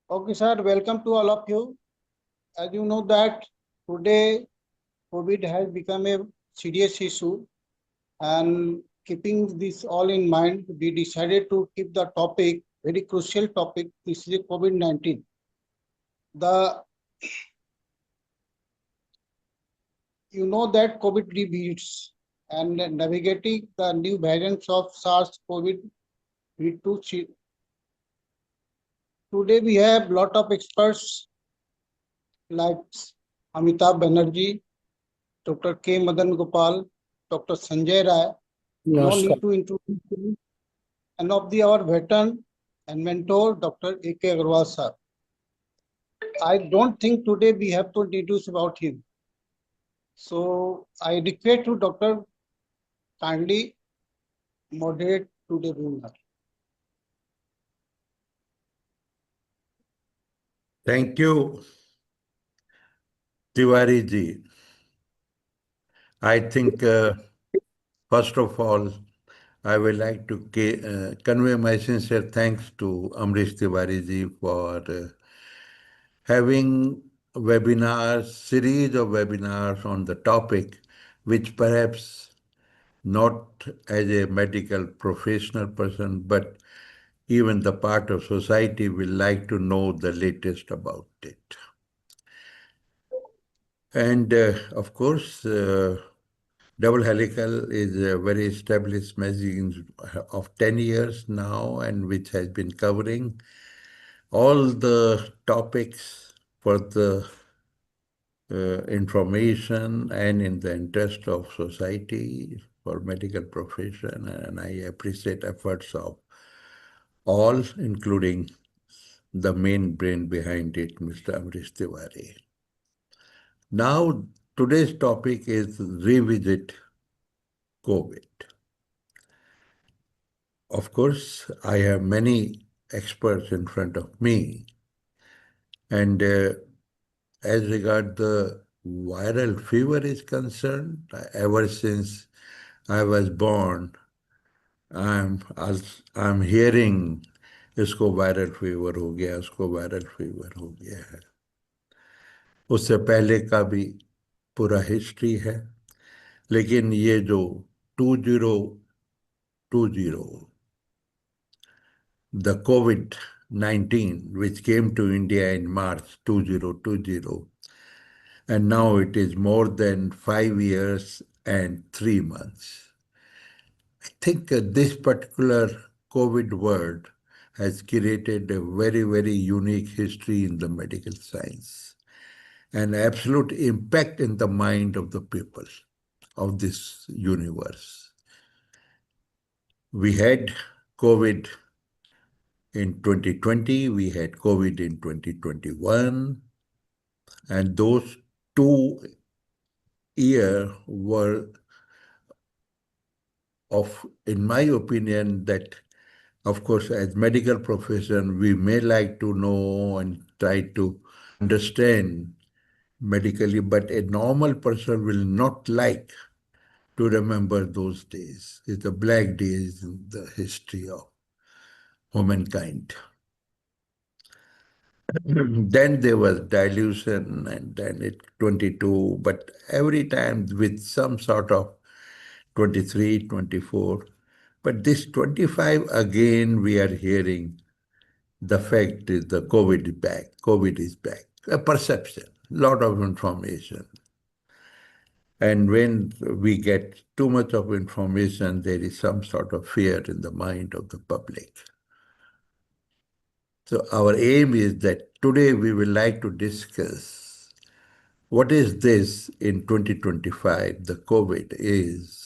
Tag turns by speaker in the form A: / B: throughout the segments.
A: Okay, sir, welcome to all of you. As you know that today COVID has become a serious issue, and keeping this all in mind, we decided to keep the topic, very crucial topic, this is COVID-19. The You know that COVID repeats and navigating the new variants of SARS-CoV-2. Today we have lot of experts like Amitav Banerjee, Dr. K. Madan Gopal, Dr. Sanjay Rai. No
B: Namaskar.
A: need to introduce him. And of our veteran and mentor, Dr. A.K. Agarwal sir. I don't think today we have to introduce about him. So I request to Dr. kindly moderate today's webinar.
C: Thank you, Tiwari ji. I think, first of all, I would like to convey my sincere thanks to Amrish Tiwari ji for having webinars, series of webinars on the topic, which perhaps not as a medical professional person, but even the part of society will like to know the latest about it. And of course, Double Helical is a very established magazine of 10 years now, and which has been covering all the topics for the information and in the interest of society for medical profession. And I appreciate efforts of all, including the main brain behind it, Mr. Amrish Tiwari. Now, today's topic is revisit COVID. Of course, I have many experts in front of me, and as regard the viral fever is concerned, ever since I was born, I'm hearing इसको viral fever हो गया, उसको viral fever हो गया है. उससे पहले का भी पूरा हिस्ट्री है, लेकिन ये जो 2020, the COVID-19, which came to India in March 2020, and now it is more than 5 years and 3 months. I think this particular COVID word has created a very, very unique history in the medical science, an absolute impact in the mind of the people of this universe. We had COVID in 2020, we had COVID in 2021, and those 2 years were in my opinion, that of course, as medical profession, we may like to know and try to understand medically, but a normal person will not like to remember those days. It's the black days in the history of humankind. Then there was dilution, and then it 22, but every time with some sort of 23, 24. But this 25, again, we are hearing the fact is the COVID is back. COVID is back. A perception, lot of information. And when we get too much of information, there is some sort of fear in the mind of the public. So our aim is that today we will like to discuss what is this in 2025, the COVID is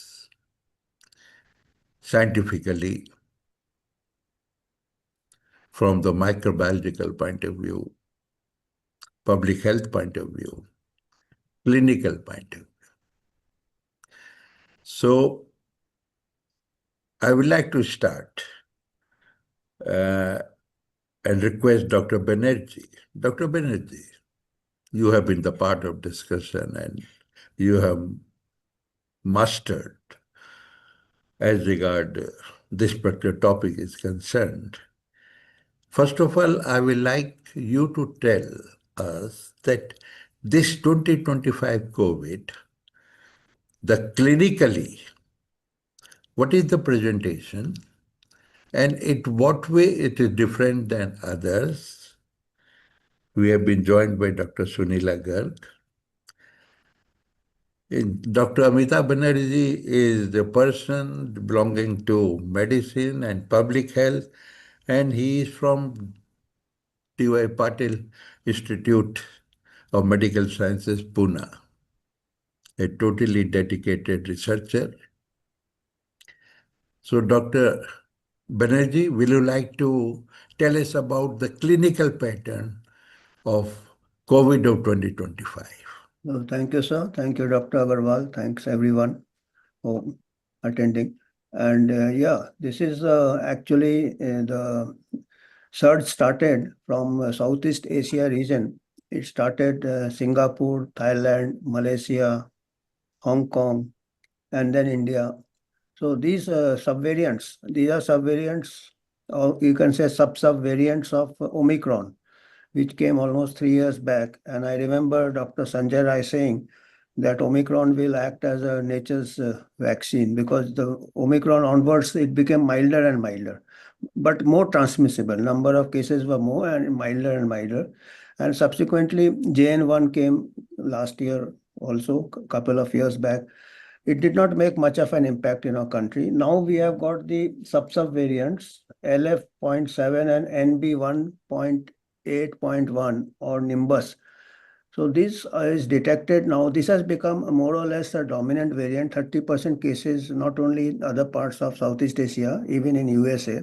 C: scientifically, from the microbiological point of view, public health point of view, clinical point of view. So I would like to start and request Dr. Banerjee. Dr. Banerjee, you have been the part of discussion and you have mastered as regard this particular topic is concerned. First of all, I will like you to tell us that this 2025 COVID, the clinically, what is the presentation and in what way it is different than others. We have been joined by Dr. Suneela Garg. Dr. Amitav Banerjee is the person belonging to medicine and public health, and he is from T.Y. Patil Institute of Medical Sciences, Pune, a totally dedicated researcher. So, Dr. Banerjee, will you like to tell us about the clinical pattern of COVID of 2025?
B: Thank you, sir. Thank you, Dr. Agarwal. Thanks, everyone, for attending. And yeah, this is actually the surge started from Southeast Asia region. It started Singapore, Thailand, Malaysia, Hong Kong, and then India. So these subvariants, these are subvariants, or you can say sub-subvariants of Omicron, which came almost 3 years back. And I remember Dr. Sanjay Rai saying that Omicron will act as a nature's vaccine, because the Omicron onwards, it became milder and milder, but more transmissible. Number of cases were more and milder. And subsequently, JN1 came last year also, a couple of years back. It did not make much of an impact in our country. Now we have got the sub variants, LF.7 and NB1.8.1 or Nimbus. So this is detected now. This has become more or less a dominant variant, 30% cases, not only in other parts of Southeast Asia, even in USA.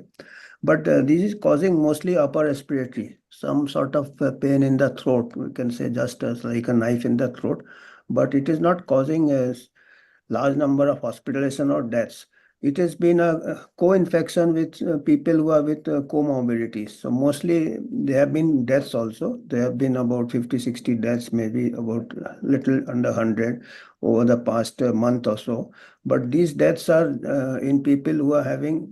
B: But this is causing mostly upper respiratory, some sort of pain in the throat. We can say just as like a knife in the throat, but it is not causing a large number of hospitalization or deaths. It has been a co-infection with people who are with comorbidities. So mostly there have been deaths also. There have been about 50, 60 deaths, maybe about little under 100 over the past month or so. But these deaths are in people who are having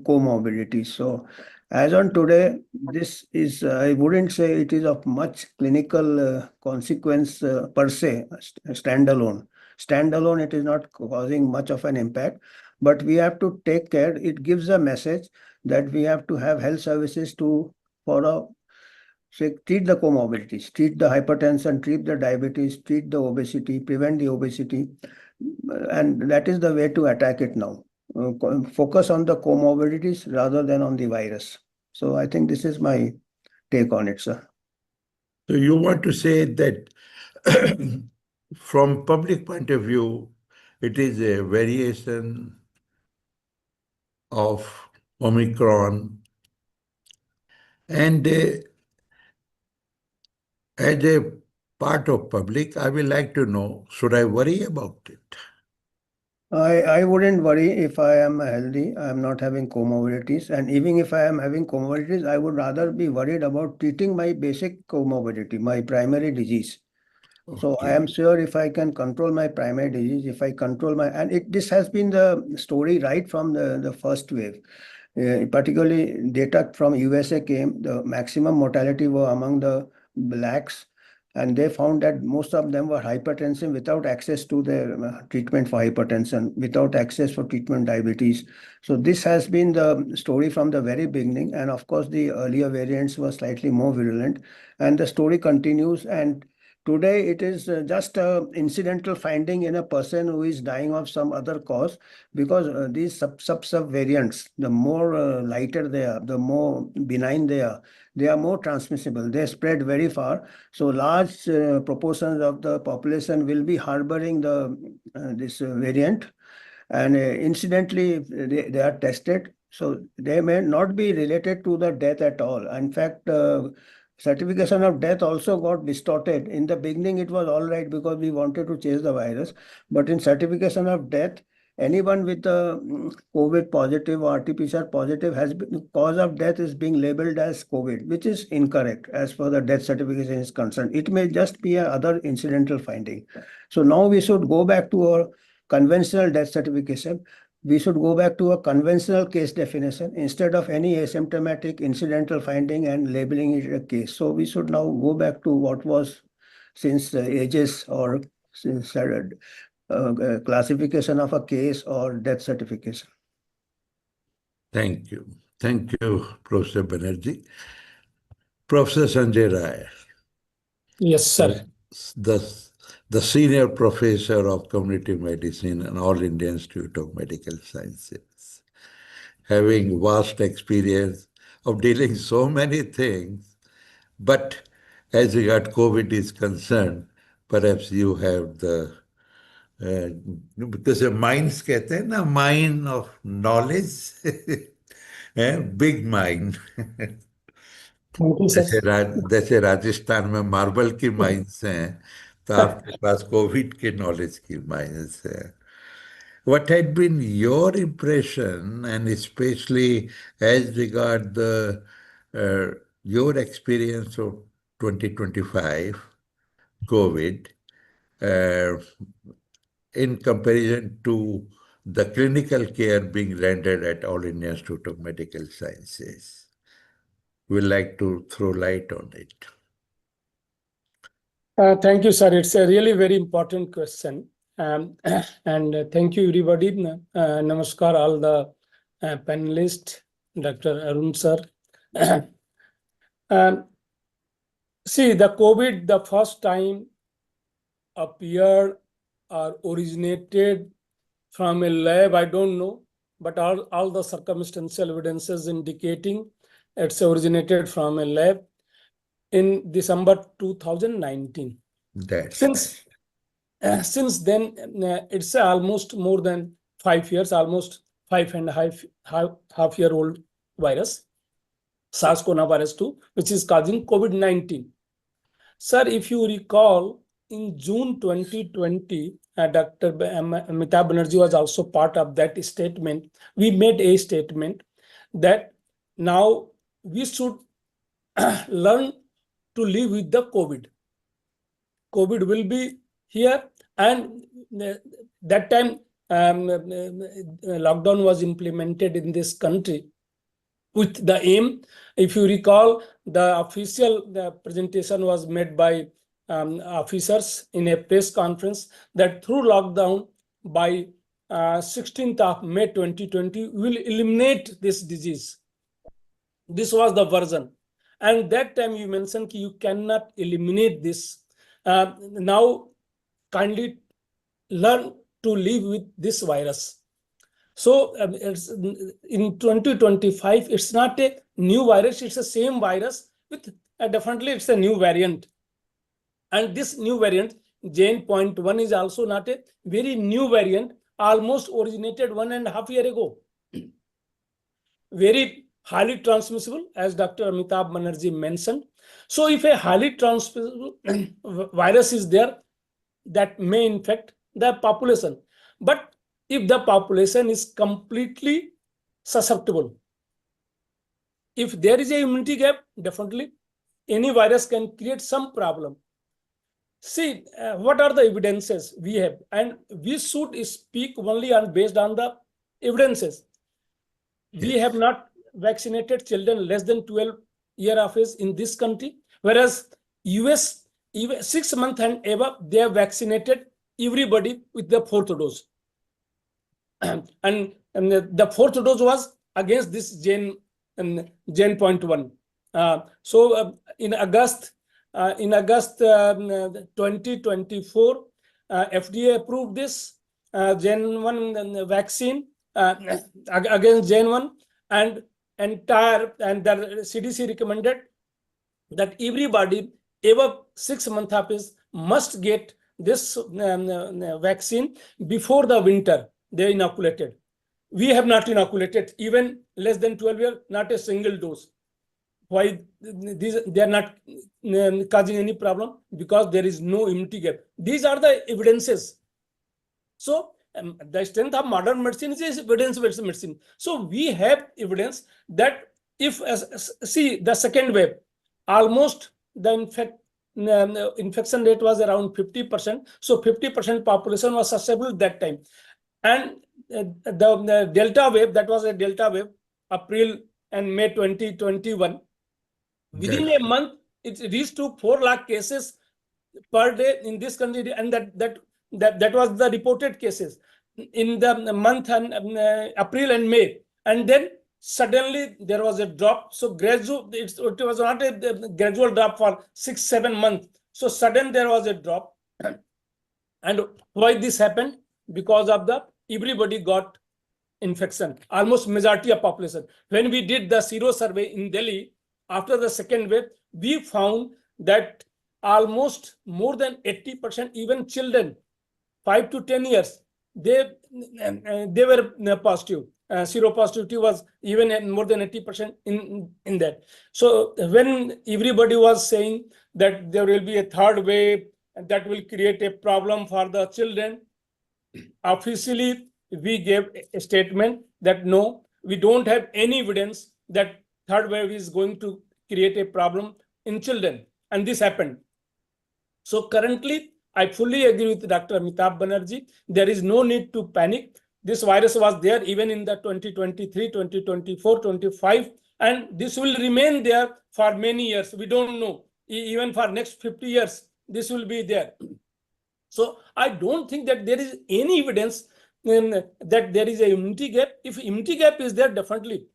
B: comorbidities. So as on today, this is, I wouldn't say it is of much clinical consequence per se, standalone. Standalone, it is not causing much of an impact, but we have to take care. It gives a message that we have to have health services to follow, say, treat the comorbidities, treat the hypertension, treat the diabetes, treat the obesity, prevent the obesity. And that is the way to attack it now. Focus on the comorbidities rather than on the virus. So I think this is my take on it, sir.
C: So you want to say that from public point of view, it is a variation of Omicron, and as a part of public, I will like to know, should I worry about it?
B: I wouldn't worry if I am healthy, I am not having comorbidities. And even if I am having comorbidities, I would rather be worried about treating my basic comorbidity, my primary disease. So I am sure if I can control my primary disease, if I control my, and this has been the story right from the first wave. Particularly data from USA came, the maximum mortality were among the blacks, and they found that most of them were hypertensive without access to the treatment for hypertension, without access for treatment diabetes. So this has been the story from the very beginning. And of course, the earlier variants were slightly more virulent, and the story continues. And today, it is just an incidental finding in a person who is dying of some other cause, because these sub variants, the more lighter they are, the more benign they are more transmissible. They spread very far. So large proportions of the population will be harboring this variant. And incidentally, they are tested. So they may not be related to the death at all. In fact, certification of death also got distorted. In the beginning, it was all right because we wanted to chase the virus. But in certification of death, anyone with a COVID positive or RT-PCR positive has been, cause of death is being labeled as COVID, which is incorrect as far the death certification is concerned. It may just be a other incidental finding. So now we should go back to our conventional death certification. We should go back to a conventional case definition instead of any asymptomatic incidental finding and labeling it a case. So we should now go back to what was since ages, or since classification of a case or death certification.
C: Thank you. Thank you, Professor Banerjee. Professor Sanjay Rai.
D: Yes, sir.
C: The senior professor of community medicine and All India Institute of Medical Sciences, having vast experience of dealing so many things, but as regard COVID is concerned, perhaps you have the because the minds कहते हैं ना, mind of knowledge, big mind.
D: Thank you, sir.
C: जैसे राजस्थान में marble की mines हैं, तो आपके पास Covid के नॉलेज की माइंस हैं. What had been your impression, and especially as regard your experience of 2025 COVID, in comparison to the clinical care being rendered at All India Institute of Medical Sciences? We'd like to throw light on it.
D: Thank you, sir. It's a really very important question. And thank you, everybody. Namaskar, all the panelists, Dr. Arun, sir. See, the COVID, the first time appeared or originated from a lab, I don't know, but all the circumstantial evidences indicating it's originated from a lab in December 2019. Since then, it's almost more than 5 years, almost 5.5 year old virus, SARS-CoV-2, which is causing COVID-19. Sir, if you recall, in June 2020, Dr. Amitav Banerjee was also part of that statement. We made a statement that now we should learn to live with the COVID. COVID will be here, and that time lockdown was implemented in this country with the aim. If you recall, the presentation was made by officers in a press conference that through lockdown by 16th of May 2020 will eliminate this disease. This was the version, and that time you mentioned you cannot eliminate this. Now kindly learn to live with this virus. So it's in 2025, it's not a new virus, it's the same virus with definitely it's a new variant. And this new variant, JN.1, is also not a very new variant, almost originated 1.5 years ago. Very highly transmissible, as Dr. Amitav Banerjee mentioned. So if a highly transmissible virus is there, that may infect the population. But if the population is completely susceptible, if there is a immunity gap, definitely any virus can create some problem. See, what are the evidences we have? And we should speak only based on the evidences. Yes. We have not vaccinated children less than 12 years of age in this country, whereas US, even 6 months and above, they have vaccinated everybody with the 4th dose. And the 4th dose was against this Gen.1. So in August 2024, FDA approved this Gen.1 vaccine against Gen.1, and the CDC recommended that everybody above 6 months of age must get this vaccine before the winter. They inoculated. We have not inoculated even less than 12 years, not a single dose. Why? They are not causing any problem, because there is no immunity gap. These are the evidences. So the strength of modern medicine is evidence-based medicine. So we have evidence that if see the second wave, almost the infection rate was around 50%. So 50% population was susceptible at that time. And the Delta wave, that was a Delta wave, April and May 2021. Within
C: Yes.
D: a month, it reached to 4 lakh cases per day in this country, and that was the reported cases in the month and April and May. And then suddenly there was a drop. So gradual, it was not a gradual drop for 6-7 months. So sudden there was a drop. And why this happened? Because of the everybody got infection, almost majority of population. When we did the sero survey in Delhi after the second wave, we found that almost more than 80%, even children 5 to 10 years, they were positive. Seropositivity was even more than 80% in that. So when everybody was saying that there will be a third wave and that will create a problem for the children, officially we gave a statement that no, we don't have any evidence that third wave is going to create a problem in children, and this happened. So currently, I fully agree with Dr. Amitav Banerjee. There is no need to panic. This virus was there even in the 2023, 2024, 25, and this will remain there for many years. We don't know. Even for next 50 years, this will be there. So I don't think that there is any evidence that there is a immunity gap. If immunity gap is there, definitely.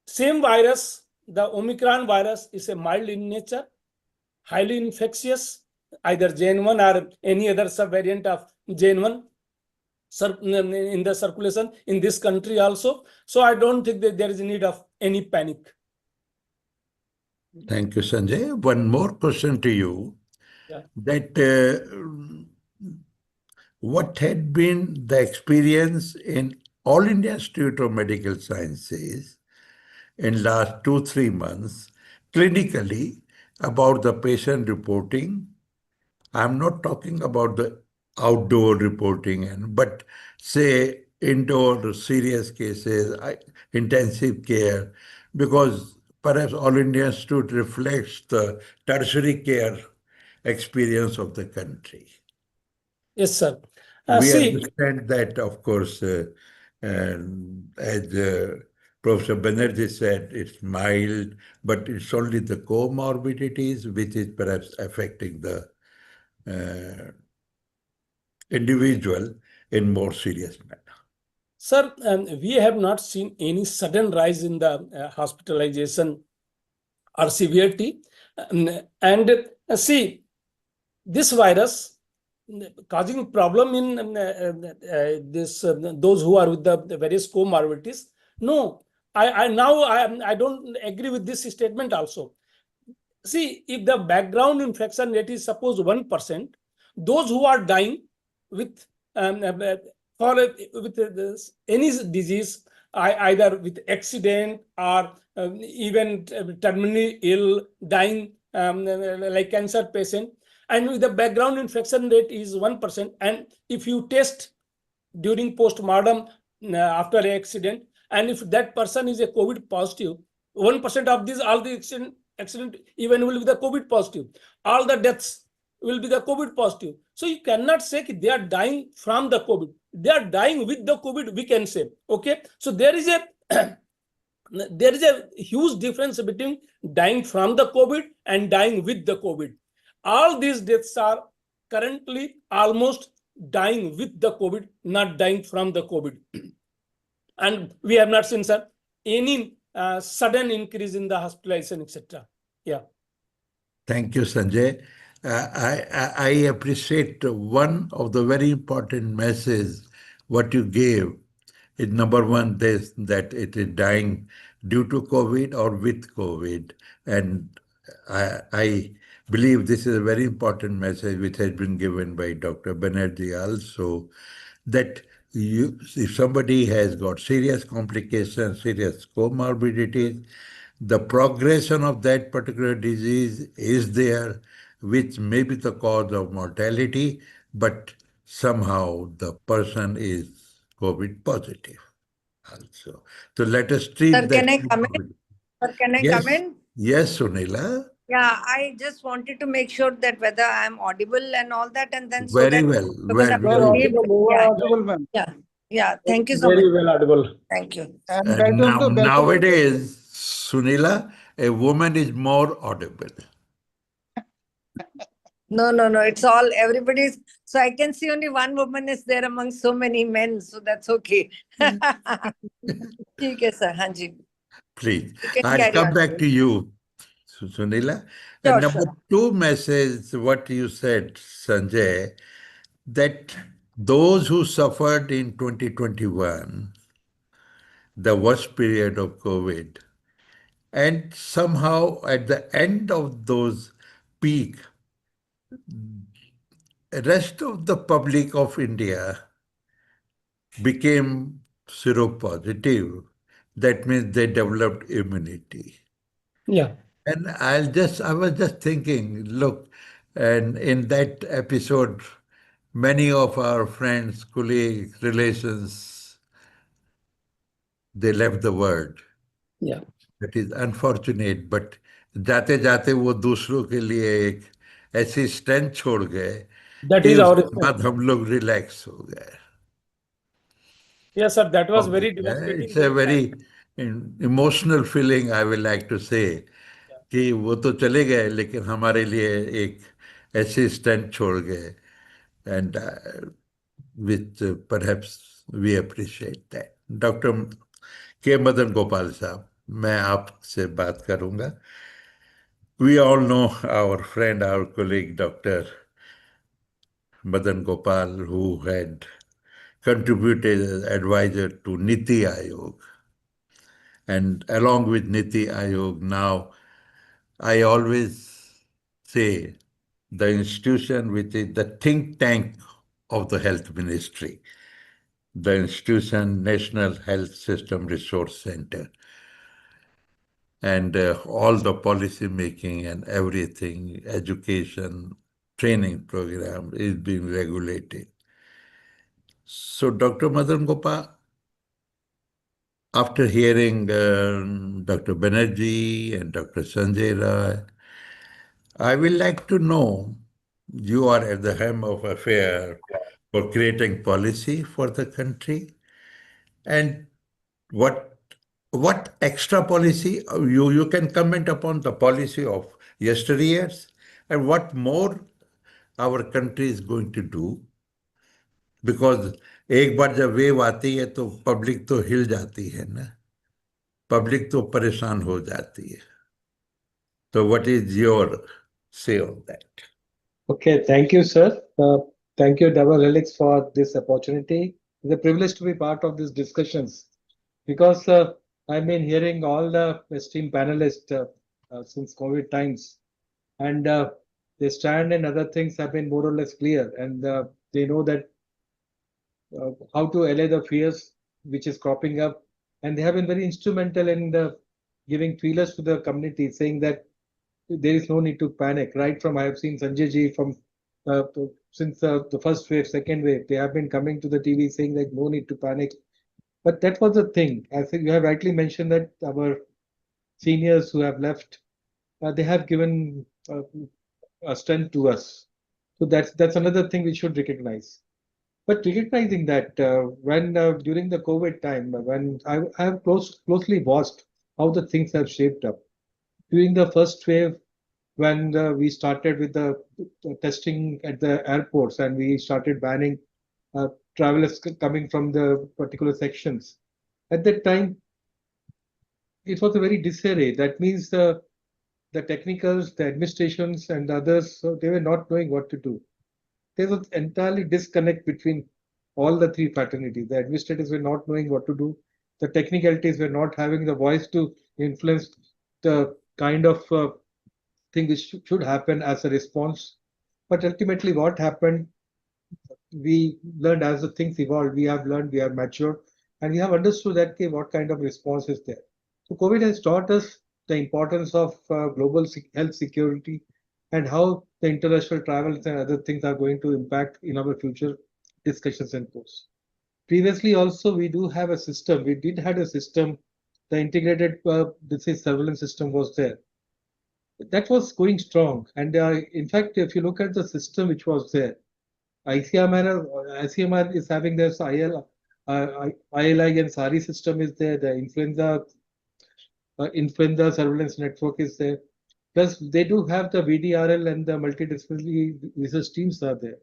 D: Same virus, the Omicron virus, is a mild in nature, highly infectious, either JN1 or any other subvariant of JN1 in the circulation in this country also. So I don't think that there is a need of any panic.
C: Thank you, Sanjay. One more question to you.
D: Yeah.
C: That what had been the experience in All India Institute of Medical Sciences in last 2-3 months clinically about the patient reporting? I'm not talking about the outdoor reporting, but say indoor serious cases, intensive care, because perhaps All India Institute reflects the tertiary care experience of the country.
D: Yes, sir.
C: We
D: See,
C: understand that, of course, as Professor Banerjee said, it's mild, but it's only the comorbidities which is perhaps affecting the individual in more serious manner.
D: sir, we have not seen any sudden rise in the hospitalization or severity. And see, this virus causing problem in those who are with the various comorbidities. No, I don't agree with this statement also. See, if the background infection rate is suppose 1%, those who are dying with any disease, either with accident or even terminally ill, dying like cancer patient, and with the background infection rate is 1%, and if you test during post-mortem after an accident, and if that person is a COVID positive, 1% of these, all the accident even will be the COVID positive. All the deaths will be the COVID positive. So you cannot say they are dying from the COVID. They are dying with the COVID, we can say. Okay. So there is a huge difference between dying from the COVID and dying with the COVID. All these deaths are currently almost dying with the COVID, not dying from the COVID. And we have not seen, sir, any sudden increase in the hospitalization, etc. Yeah.
C: Thank you, Sanjay. I appreciate one of the very important messages what you gave is number one, this that it is dying due to COVID or with COVID. And I believe this is a very important message which has been given by Dr. Banerjee also, that if somebody has got serious complications, serious comorbidities, the progression of that particular disease is there, which may be the cause of mortality, but somehow the person is COVID positive also. So let us treat
E: Sir,
C: that.
E: can I comment? Sir, can I
C: Yes,
E: comment?
C: yes, Suneela.
E: Yeah, I just wanted to make sure that whether I'm audible and all that, and then so
C: Very
E: that
C: well.
E: open up
C: Very,
E: to
A: You are
C: very
E: give.
C: good.
A: audible, you are
E: Yeah,
A: audible, ma'am.
E: yeah, yeah. Thank you so much.
D: Very well audible.
E: Thank you.
A: And
C: And
A: welcome to welcome.
C: nowadays, Suneela, a woman is more audible.
E: No, no, no. It's all everybody's. So I can see only one woman is there among so many men. So that's okay. ठीक है sir. हाँ जी.
C: Please.
E: You can
C: I'll
E: carry
C: come
E: on.
C: back to you, Suneela. And
E: Sure,
C: number
E: sure.
C: two message, what you said, Sanjay, that those who suffered in 2021, the worst period of COVID, and somehow at the end of those peak, rest of the public of India became seropositive. That means they developed immunity.
D: Yeah.
C: And I was just thinking, look, and in that episode, many of our friends, colleagues, relations, they left the world.
D: Yeah.
C: That is unfortunate, but जाते जाते वो दूसरों के लिए एक ऐसी strength छोड़ गए
D: That
C: कि
D: is our
C: उसके बाद
D: response.
C: हम लोग रिलैक्स हो गए.
D: Yes, sir. That was very
C: It's
D: devastating
C: a
D: that time.
C: very emotional feeling, I will like to say, कि वो तो चले गए लेकिन हमारे लिए एक ऐसी स्ट्रेंथ छोड़ गए. And which perhaps we appreciate that. Dr. K. Madan Gopal साहब, मैं आपसे बात करूंगा. We all know our friend, our colleague, Dr. Madan Gopal, who had contributed as advisor to NITI Aayog. And along with NITI Aayog, now I always say the institution which is the think tank of the health ministry, the institution National Health System Resource Center. And all the policy making and everything, education, training program is being regulated. So Dr. Madan Gopal, after hearing Dr. Banerjee and Dr. Sanjay Rai, I will like to know, you are at the helm of affair for creating policy for the country, and what extra policy you can comment upon the policy of yesteryears and what more our country is going to do, because एक बार जब wave आती है तो public तो हिल जाती है ना, public तो परेशान हो जाती है. So what is your say on that?
F: Okay, thank you, sir. Thank you, Double Helix, for this opportunity. It's a privilege to be part of these discussions because I've been hearing all the esteemed panelists since COVID times, and their stand and other things have been more or less clear, and they know that how to allay the fears which is cropping up, and they have been very instrumental in giving feelers to the community, saying that there is no need to panic. Right from I have seen Sanjay ji from since the first wave, second wave, they have been coming to the TV saying that no need to panic. But that was the thing. I think you have rightly mentioned that our seniors who have left, they have given a strength to us. So that's another thing we should recognize. But recognizing that when during the COVID time, when I have closely watched how the things have shaped up during the first wave, when we started with the testing at the airports and we started banning travelers coming from the particular sections. At that time, it was a very disarray. That means the technicals, the administrations, and others, so they were not knowing what to do. There was entirely disconnect between all the three fraternities. The administrators were not knowing what to do. The technicalities were not having the voice to influence the kind of thing which should happen as a response. But ultimately, what happened, we learned as the things evolved, we have learned, we have matured, and we have understood that okay, what kind of response is there. So COVID has taught us the importance of global health security and how the international travels and other things are going to impact in our future discussions and posts. Previously, also, we do have a system. We did have a system. The integrated disease surveillance system was there. that was going strong. And in fact, if you look at the system which was there, ICMR is having this ILI and SARI system is there, the influenza surveillance network is there. Plus, they do have the VDRL and the multidisciplinary research teams are there.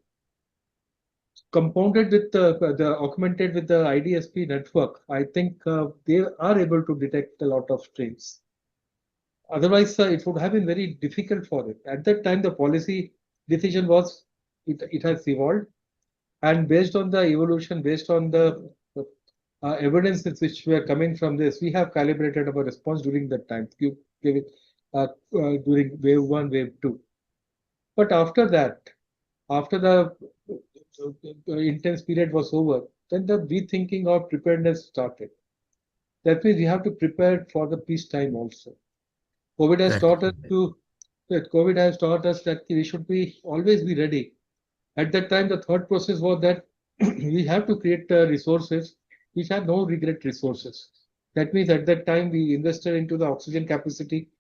F: Compounded with the augmented with the IDSP network, I think they are able to detect a lot of strains. Otherwise, it would have been very difficult for it. At that time, the policy decision was it has evolved, and based on the evolution, based on the evidences which were coming from this, we have calibrated our response during that time, during wave 1, wave 2. But after that, after the intense period was over, then the rethinking of preparedness started. That means we have to prepare for the peacetime also. COVID has taught us that we should always be ready. At that time, the thought process was that we have to create resources which have no regret resources. That means at that time we invested into the oxygen capacity.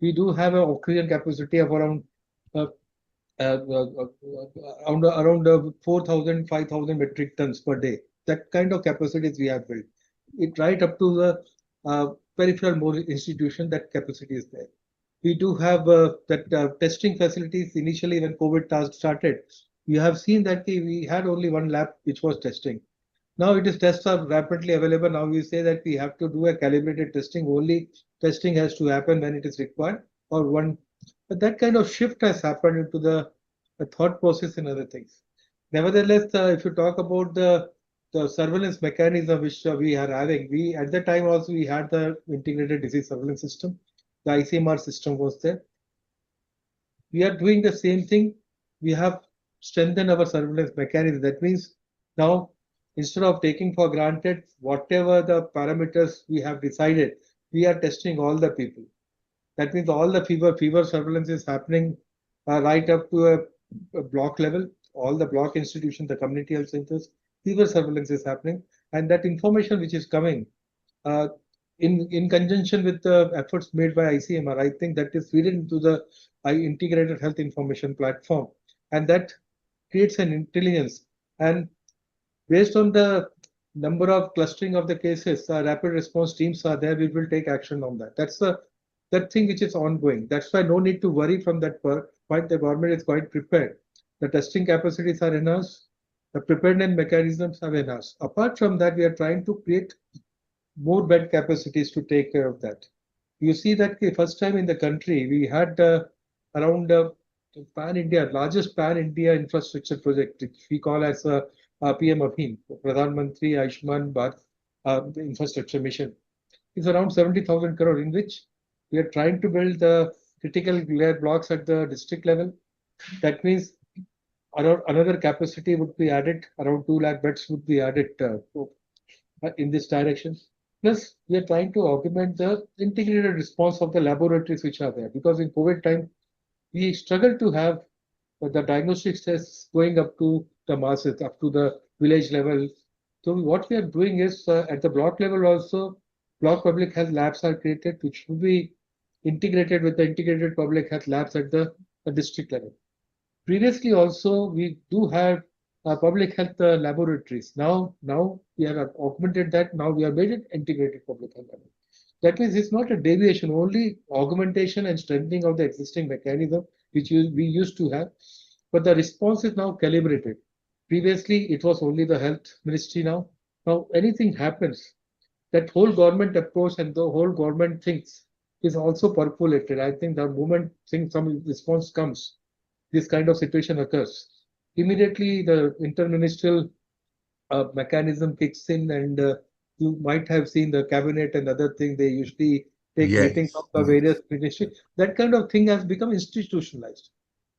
F: We do have an oxygen capacity of around 4,000, 5,000 metric tons per day. That kind of capacities we have built. It right up to the peripheral more institution, that capacity is there. We do have that testing facilities. Initially, when COVID started, you have seen that we had only one lab which was testing. Now it is tests are rapidly available. Now we say that we have to do a calibrated testing. Only testing has to happen when it is required, or one. But that kind of shift has happened into the thought process and other things. Nevertheless, if you talk about the surveillance mechanism which we are having, we at the time also we had the integrated disease surveillance system. The ICMR system was there. We are doing the same thing. We have strengthened our surveillance mechanism. That means now, instead of taking for granted whatever the parameters we have decided, we are testing all the people. That means all the fever surveillance is happening right up to a block level. All the block institutions, the community health centers, fever surveillance is happening, and that information which is coming in conjunction with the efforts made by ICMR, I think that is feeded into the integrated health information platform, and that creates an intelligence. And based on the number of clustering of the cases, rapid response teams are there. We will take action on that. That's that thing which is ongoing. That's why no need to worry from that point. The government is quite prepared. The testing capacities are enhanced. The preparedness mechanisms are enhanced. Apart from that, we are trying to create more bed capacities to take care of that. You see that the first time in the country, we had around pan-India, largest pan-India infrastructure project, which we call as PM AAIIMS, Pradhan Mantri Ayushman Bharat Infrastructure Mission. It's around 70,000 crore, in which we are trying to build the critical layer blocks at the district level. That means another capacity would be added, around 2 lakh beds would be added in this direction. Plus, we are trying to augment the integrated response of the laboratories which are there. Because in COVID time, we struggle to have the diagnostic tests going up to the masses, up to the village level. So what we are doing is at the block level also, block public health labs are created, which will be integrated with the integrated public health labs at the district level. Previously also, we do have public health laboratories. Now we have augmented that. Now we have made it integrated public health level. That means it's not a deviation, only augmentation and strengthening of the existing mechanism which we used to have. But the response is now calibrated. Previously, it was only the health ministry now. Now anything happens, that whole government approach and the whole government thinks is also percolated. I think the moment some response comes, this kind of situation occurs, immediately the interministerial mechanism kicks in, and you might have seen the cabinet and other things. They usually take meetings of the various ministries. That kind of thing has become institutionalized.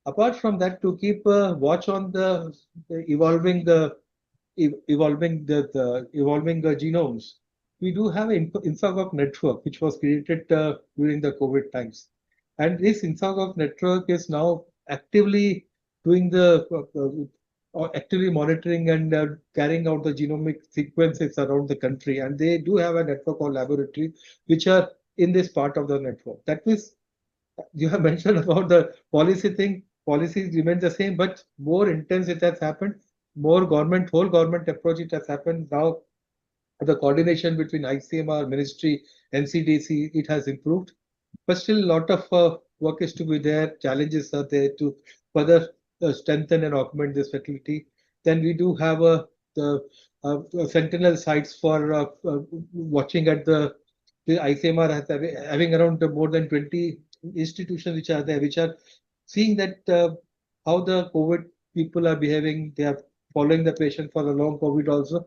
F: Apart from that, to keep a watch on the evolving genomes, we do have an InfraGov network which was created during the COVID times, and this InfraGov network is now actively doing actively monitoring and carrying out the genomic sequences around the country, and they do have a network of laboratories which are in this part of the network. That means you have mentioned about the policy thing. Policies remain the same, but more intense it has happened. More government, whole government approach it has happened. Now the coordination between ICMR, Ministry, NCDC, it has improved. But still, a lot of work is to be there. Challenges are there to further strengthen and augment this facility. Then we do have the sentinel sites for watching at the ICMR has having around more than 20 institutions which are there, which are seeing that how the COVID people are behaving. They are following the patient for the long COVID also.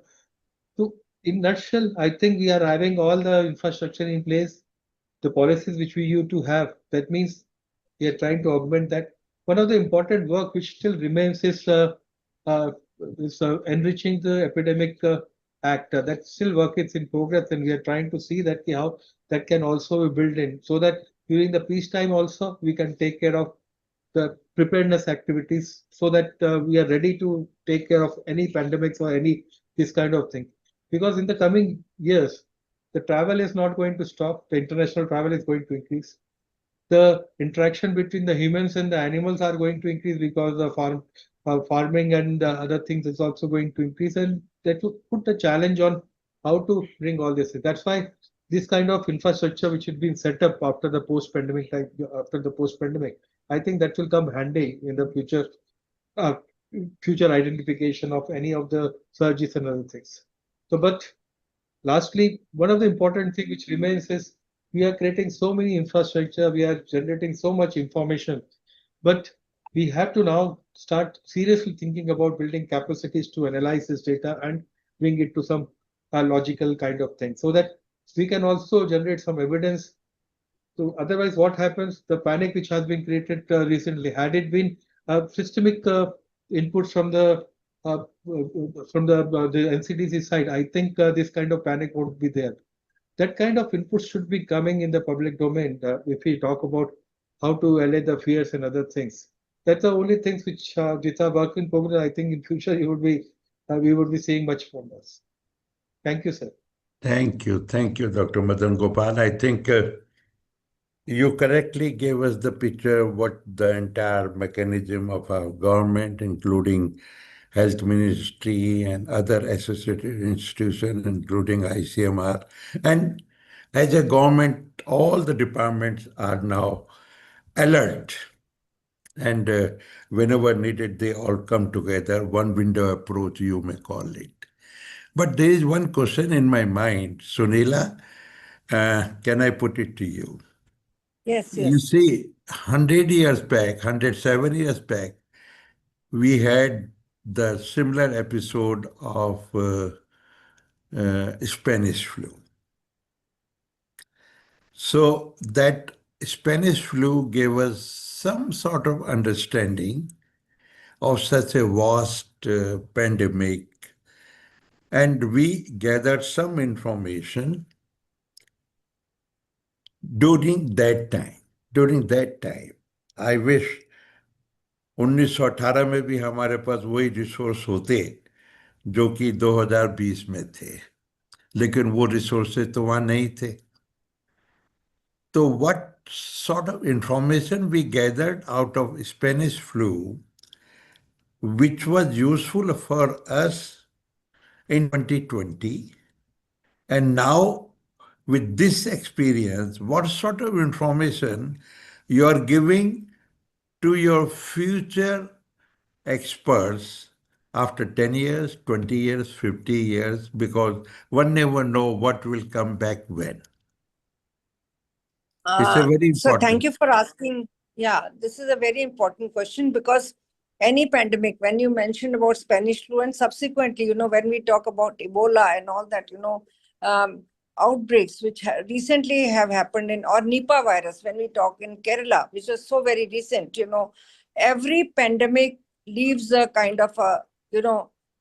F: So, in nutshell, I think we are having all the infrastructure in place, the policies which we used to have. That means we are trying to augment that. One of the important work which still remains uh, is enriching the epidemic act. That still work is in progress, and we are trying to see that how that can also be built in, so that during the peacetime also we can take care of the preparedness activities, so that we are ready to take care of any pandemics or any this kind of thing. Because in the coming years, the travel is not going to stop. The international travel is going to increase. The interaction between the humans and the animals are going to increase, because the farming and other things is also going to increase, and that will put the challenge on how to bring all this in. That's why this kind of infrastructure which has been set up after the post-pandemic time, after the post-pandemic, I think that will come handy in the future, uh, future identification of any of the surges and other things. So, but lastly, one of the important thing which remains is we are creating so many infrastructure, we are generating so much information, but we have to now start seriously thinking about building capacities to analyze this data and bring it to some logical kind of thing, so that we can also generate some evidence. So otherwise, what happens? The panic which has been created recently, had it been systemic inputs from the NCDC side, I think this kind of panic won't be there. That kind of input should be coming in the public domain if we talk about how to allay the fears and other things. That's the only things which are work in progress. I think in future we would be seeing much from us. Thank you, sir.
C: Thank you, Dr. Madan Gopal. I think you correctly gave us the picture of what the entire mechanism of our government, including Health Ministry and other associated institutions, including ICMR. And as a government, all the departments are now alert. And whenever needed, they all come together, one window approach, you may call it. But there is one question in my mind, Suneela, can I put it to you?
E: Yes,
C: You
E: yes.
C: see, 100 years back, 107 years back, we had the similar episode of Spanish flu. So that Spanish flu gave us some sort of understanding of such a vast pandemic, and we gathered some information during that time. During that time, I wish 1918 में भी हमारे पास वही resource होते जो कि 2020 में थे, लेकिन वो रिसोर्सेज तो वहाँ नहीं थे. So what sort of information we gathered out of Spanish flu, which was useful for us in 2020, and now with this experience, what sort of information you are giving to your future experts after 10 years, 20 years, 50 years, because one never know what will come back when. It's a very
E: So thank
C: important.
E: you for asking. Yeah, this is a very important question, because any pandemic, when you mentioned about Spanish flu and subsequently, when we talk about Ebola and all that, outbreaks which recently have happened or Nipah virus, when we talk in Kerala, which was so very recent, every pandemic leaves a kind of a,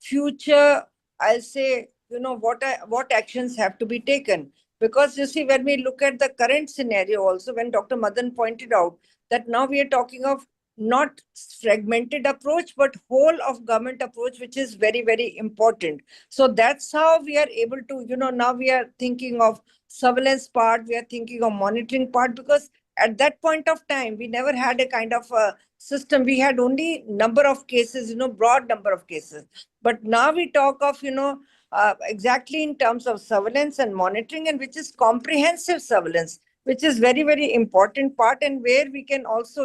E: future, I'll say, what actions have to be taken. Because you see, when we look at the current scenario also, when Dr. Madan pointed out that now we are talking of not fragmented approach, but whole of government approach, which is very, very important. So that's how we are able to, now we are thinking of surveillance part, we are thinking of monitoring part, because At that point of time, we never had a kind of a system. We had only number of cases, broad number of cases. But now we talk of, exactly in terms of surveillance and monitoring, and which is comprehensive surveillance, which is very, very important part, and where we can also,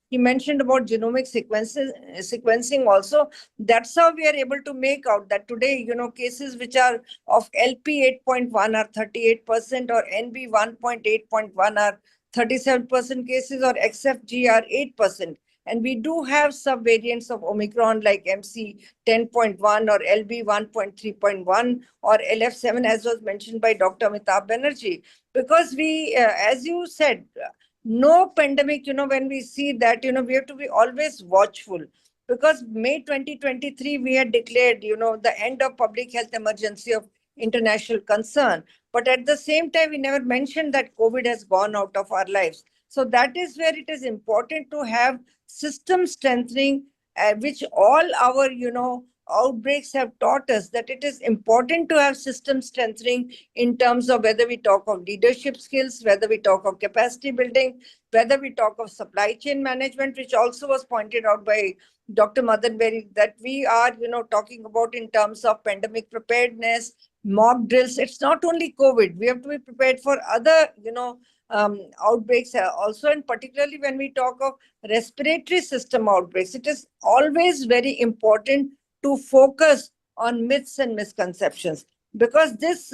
E: he mentioned about genomic sequencing also. That's how we are able to make out that today, cases which are of LP 8.1 are 38%, or NB 1.8.1 are 37% cases, or XFG are 8%. And we do have subvariants of Omicron like MC 10.1 or LB 1.3.1 or LF7, as was mentioned by Dr. Amitav Banerjee. Because we, as you said, no pandemic, when we see that, we have to be always watchful. Because May 2023, we had declared, the end of public health emergency of international concern. But at the same time, we never mentioned that COVID has gone out of our lives. So that is where it is important to have system strengthening, which all our, outbreaks have taught us, that it is important to have system strengthening in terms of whether we talk of leadership skills, whether we talk of capacity building, whether we talk of supply chain management, which also was pointed out by Dr. Madan, that we are, talking about in terms of pandemic preparedness, mock drills. It's not only COVID. We have to be prepared for other, outbreaks also, and particularly when we talk of respiratory system outbreaks, it is always very important to focus on myths and misconceptions, because this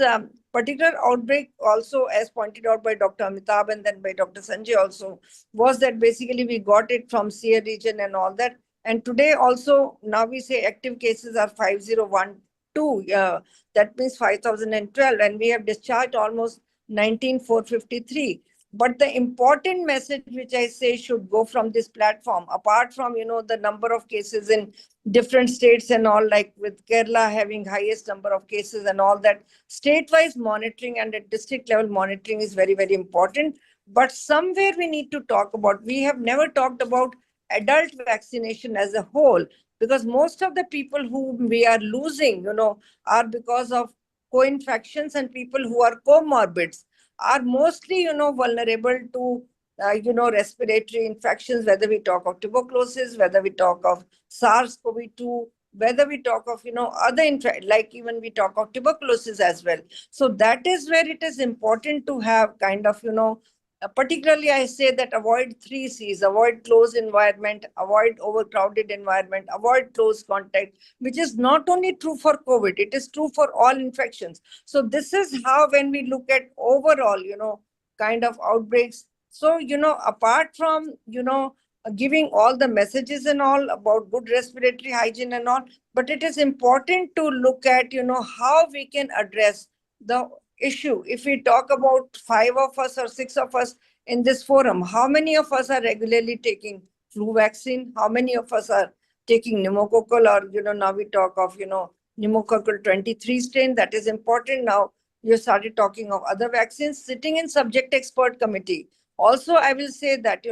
E: particular outbreak also, as pointed out by Dr. Amitav and then by Dr. Sanjay also, was that basically we got it from Sierra region and all that. And today also, now we say active cases are 5012, that means 5012, and we have discharged almost 19,453. But the important message which I say should go from this platform, apart from, the number of cases in different states and all, like with Kerala having highest number of cases and all that, state-wise monitoring and at district level monitoring is very, very important. But somewhere we need to talk about, we have never talked about adult vaccination as a whole, because most of the people whom we are losing, are because of co-infections, and people who are comorbids are mostly, vulnerable to, respiratory infections, whether we talk of tuberculosis, whether we talk of SARS-CoV-2, whether we talk of, other, like even we talk of tuberculosis as well. So that is where it is important to have kind of, particularly I say that avoid 3 C's, avoid closed environment, avoid overcrowded environment, avoid close contact, which is not only true for COVID, it is true for all infections. So this is how, when we look at overall, kind of outbreaks. So, apart from, giving all the messages and all about good respiratory hygiene and all, but it is important to look at, how we can address the issue. If we talk about 5 of us or 6 of us in this forum, how many of us are regularly taking flu vaccine? How many of us are taking pneumococcal, or, now we talk of, pneumococcal 23 strain? That is important. Now you started talking of other vaccines, sitting in subject expert committee. Also, I will say that,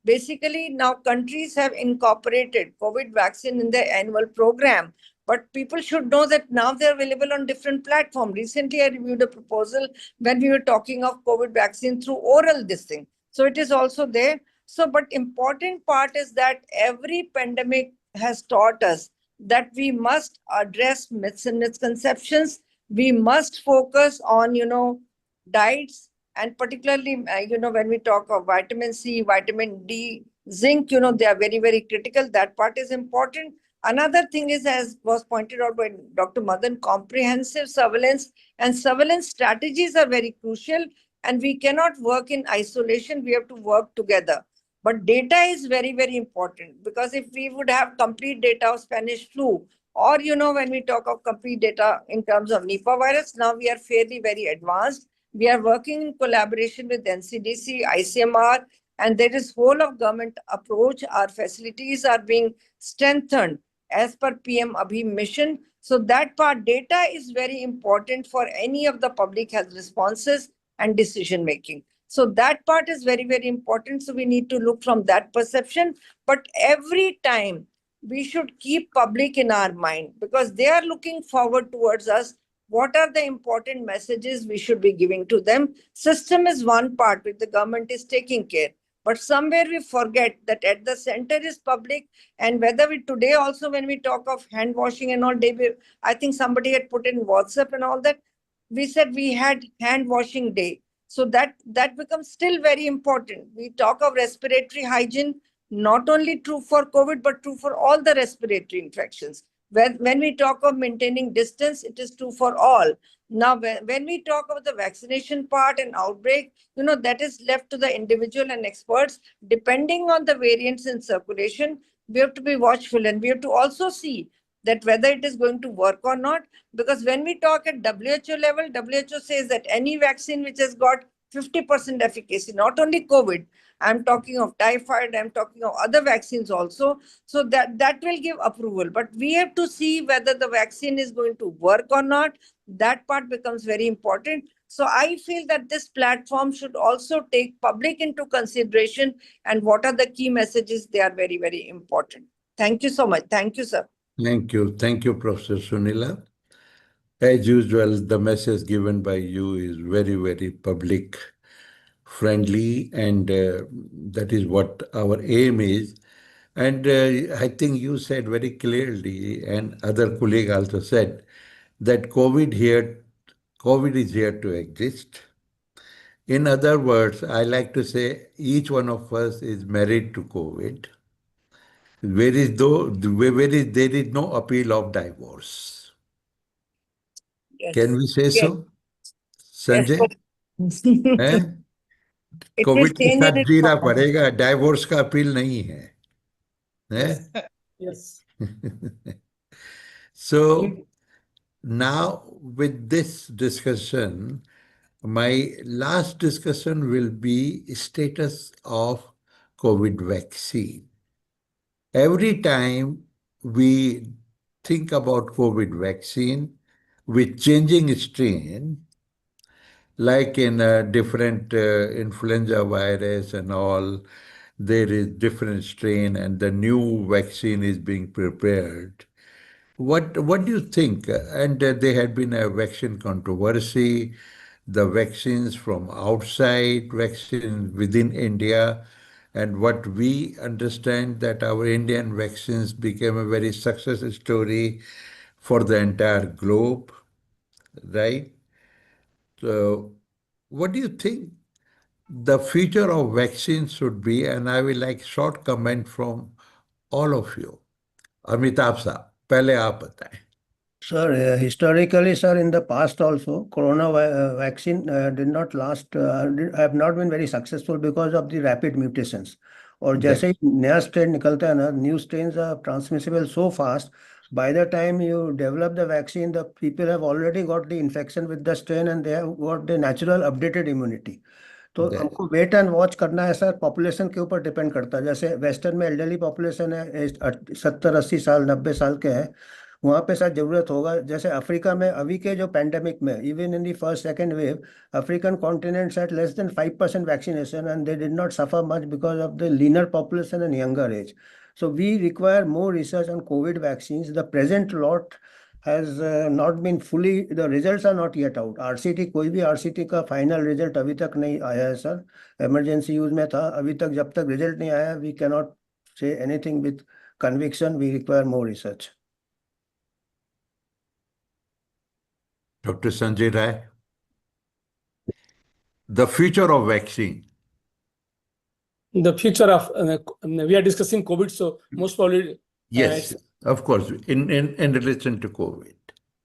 E: basically now countries have incorporated COVID vaccine in their annual program. But people should know that now they're available on different platforms. Recently, I reviewed a proposal when we were talking of COVID vaccine through oral this thing. So it is also there. So, but important part is that every pandemic has taught us that we must address myths and misconceptions. We must focus on, diets, and particularly, when we talk of vitamin C, vitamin D, zinc, they are very, very critical. That part is important. Another thing is, as was pointed out by Dr. Madan, comprehensive surveillance and surveillance strategies are very crucial, and we cannot work in isolation. We have to work together. But data is very, very important, because if we would have complete data of Spanish flu, or, when we talk of complete data in terms of Nipah virus, now we are fairly very advanced. We are working in collaboration with NCDC, ICMR, and there is whole of government approach. Our facilities are being strengthened as per PM Abhi mission. So that part, data is very important for any of the public health responses and decision making. So that part is very, very important. So we need to look from that perception. But every time we should keep public in our mind, because they are looking forward towards us. what are the important messages we should be giving to them. System is one part which the government is taking care. But somewhere we forget that at the center is public, and whether we today also when we talk of hand washing and all, I think somebody had put in WhatsApp and all that, we said we had hand washing day. So that becomes still very important. We talk of respiratory hygiene, not only true for COVID, but true for all the respiratory infections. When we talk of maintaining distance, it is true for all. Now, when we talk about the vaccination part and outbreak, that is left to the individual and experts. Depending on the variants in circulation, we have to be watchful, and we have to also see that whether it is going to work or not. Because when we talk at WHO level, WHO says that any vaccine which has got 50% efficacy, not only COVID, I'm talking of typhoid, I'm talking of other vaccines also. So that will give approval. But we have to see whether the vaccine is going to work or not. That part becomes very important. So I feel that this platform should also take public into consideration, and what are the key messages, they are very, very important. Thank you so much. Thank you, sir.
C: Thank you. Thank you, Professor Suneela. As usual, the message given by you is very, very public friendly, and that is what our aim is. And I think you said very clearly, and other colleague also said, that COVID is here to exist. In other words, I like to say each one of us is married to COVID. There is no appeal of divorce.
E: Yes.
C: Can we say
E: Yes.
C: so, Sanjay?
E: Yes.
C: हैं?
E: It will
C: Covid के
E: change
C: साथ
E: in its
C: Jeena
E: form.
C: पड़ेगा, divorce का appeal नहीं है, हैं?
D: Yes.
C: So now with this discussion, my last discussion will be status of COVID vaccine. Every time we think about COVID vaccine with changing strain, like in a different influenza virus and all, there is different strain and the new vaccine is being prepared. What do you think? And there had been a vaccine controversy, the vaccines from outside, vaccines within India, and what we understand that our Indian vaccines became a very success story for the entire globe, right? So what do you think the future of vaccines should be? And I will like short comment from all of you. Amitav साहब, पहले आप बताएं.
B: Sir, historically, sir, in the past also, vaccine did not last, have not been very successful because of the rapid mutations. और जैसे ही नया strain निकलता है ना, new strains are transmissible so fast. By the time you develop the vaccine, the people have already got the infection with the strain and they have got the natural updated immunity. तो हमको wait and watch करना है sir, population के ऊपर depend करता है. जैसे western में एल्डरली पॉपुलेशन है, 70-80 साल 90 साल के हैं, वहाँ पे सर जरूरत होगा. जैसे अफ्रीका में अभी के जो पैंडेमिक में, even in the first second wave, African continents at less than 5% vaccination and they did not suffer much because of the leaner population and younger age. So we require more research on COVID vaccines. The present lot has not been fully, the results are not yet out. RCT, कोई भी RCT का final result अभी तक नहीं आया है sir. Emergency use में था, अभी तक जब तक रिजल्ट नहीं आया, we cannot say anything with conviction. We require more research.
C: Dr. Sanjay Rai, the future of vaccine.
D: The future of, we are discussing COVID, so most probably.
C: Yes, of course, in relation to COVID.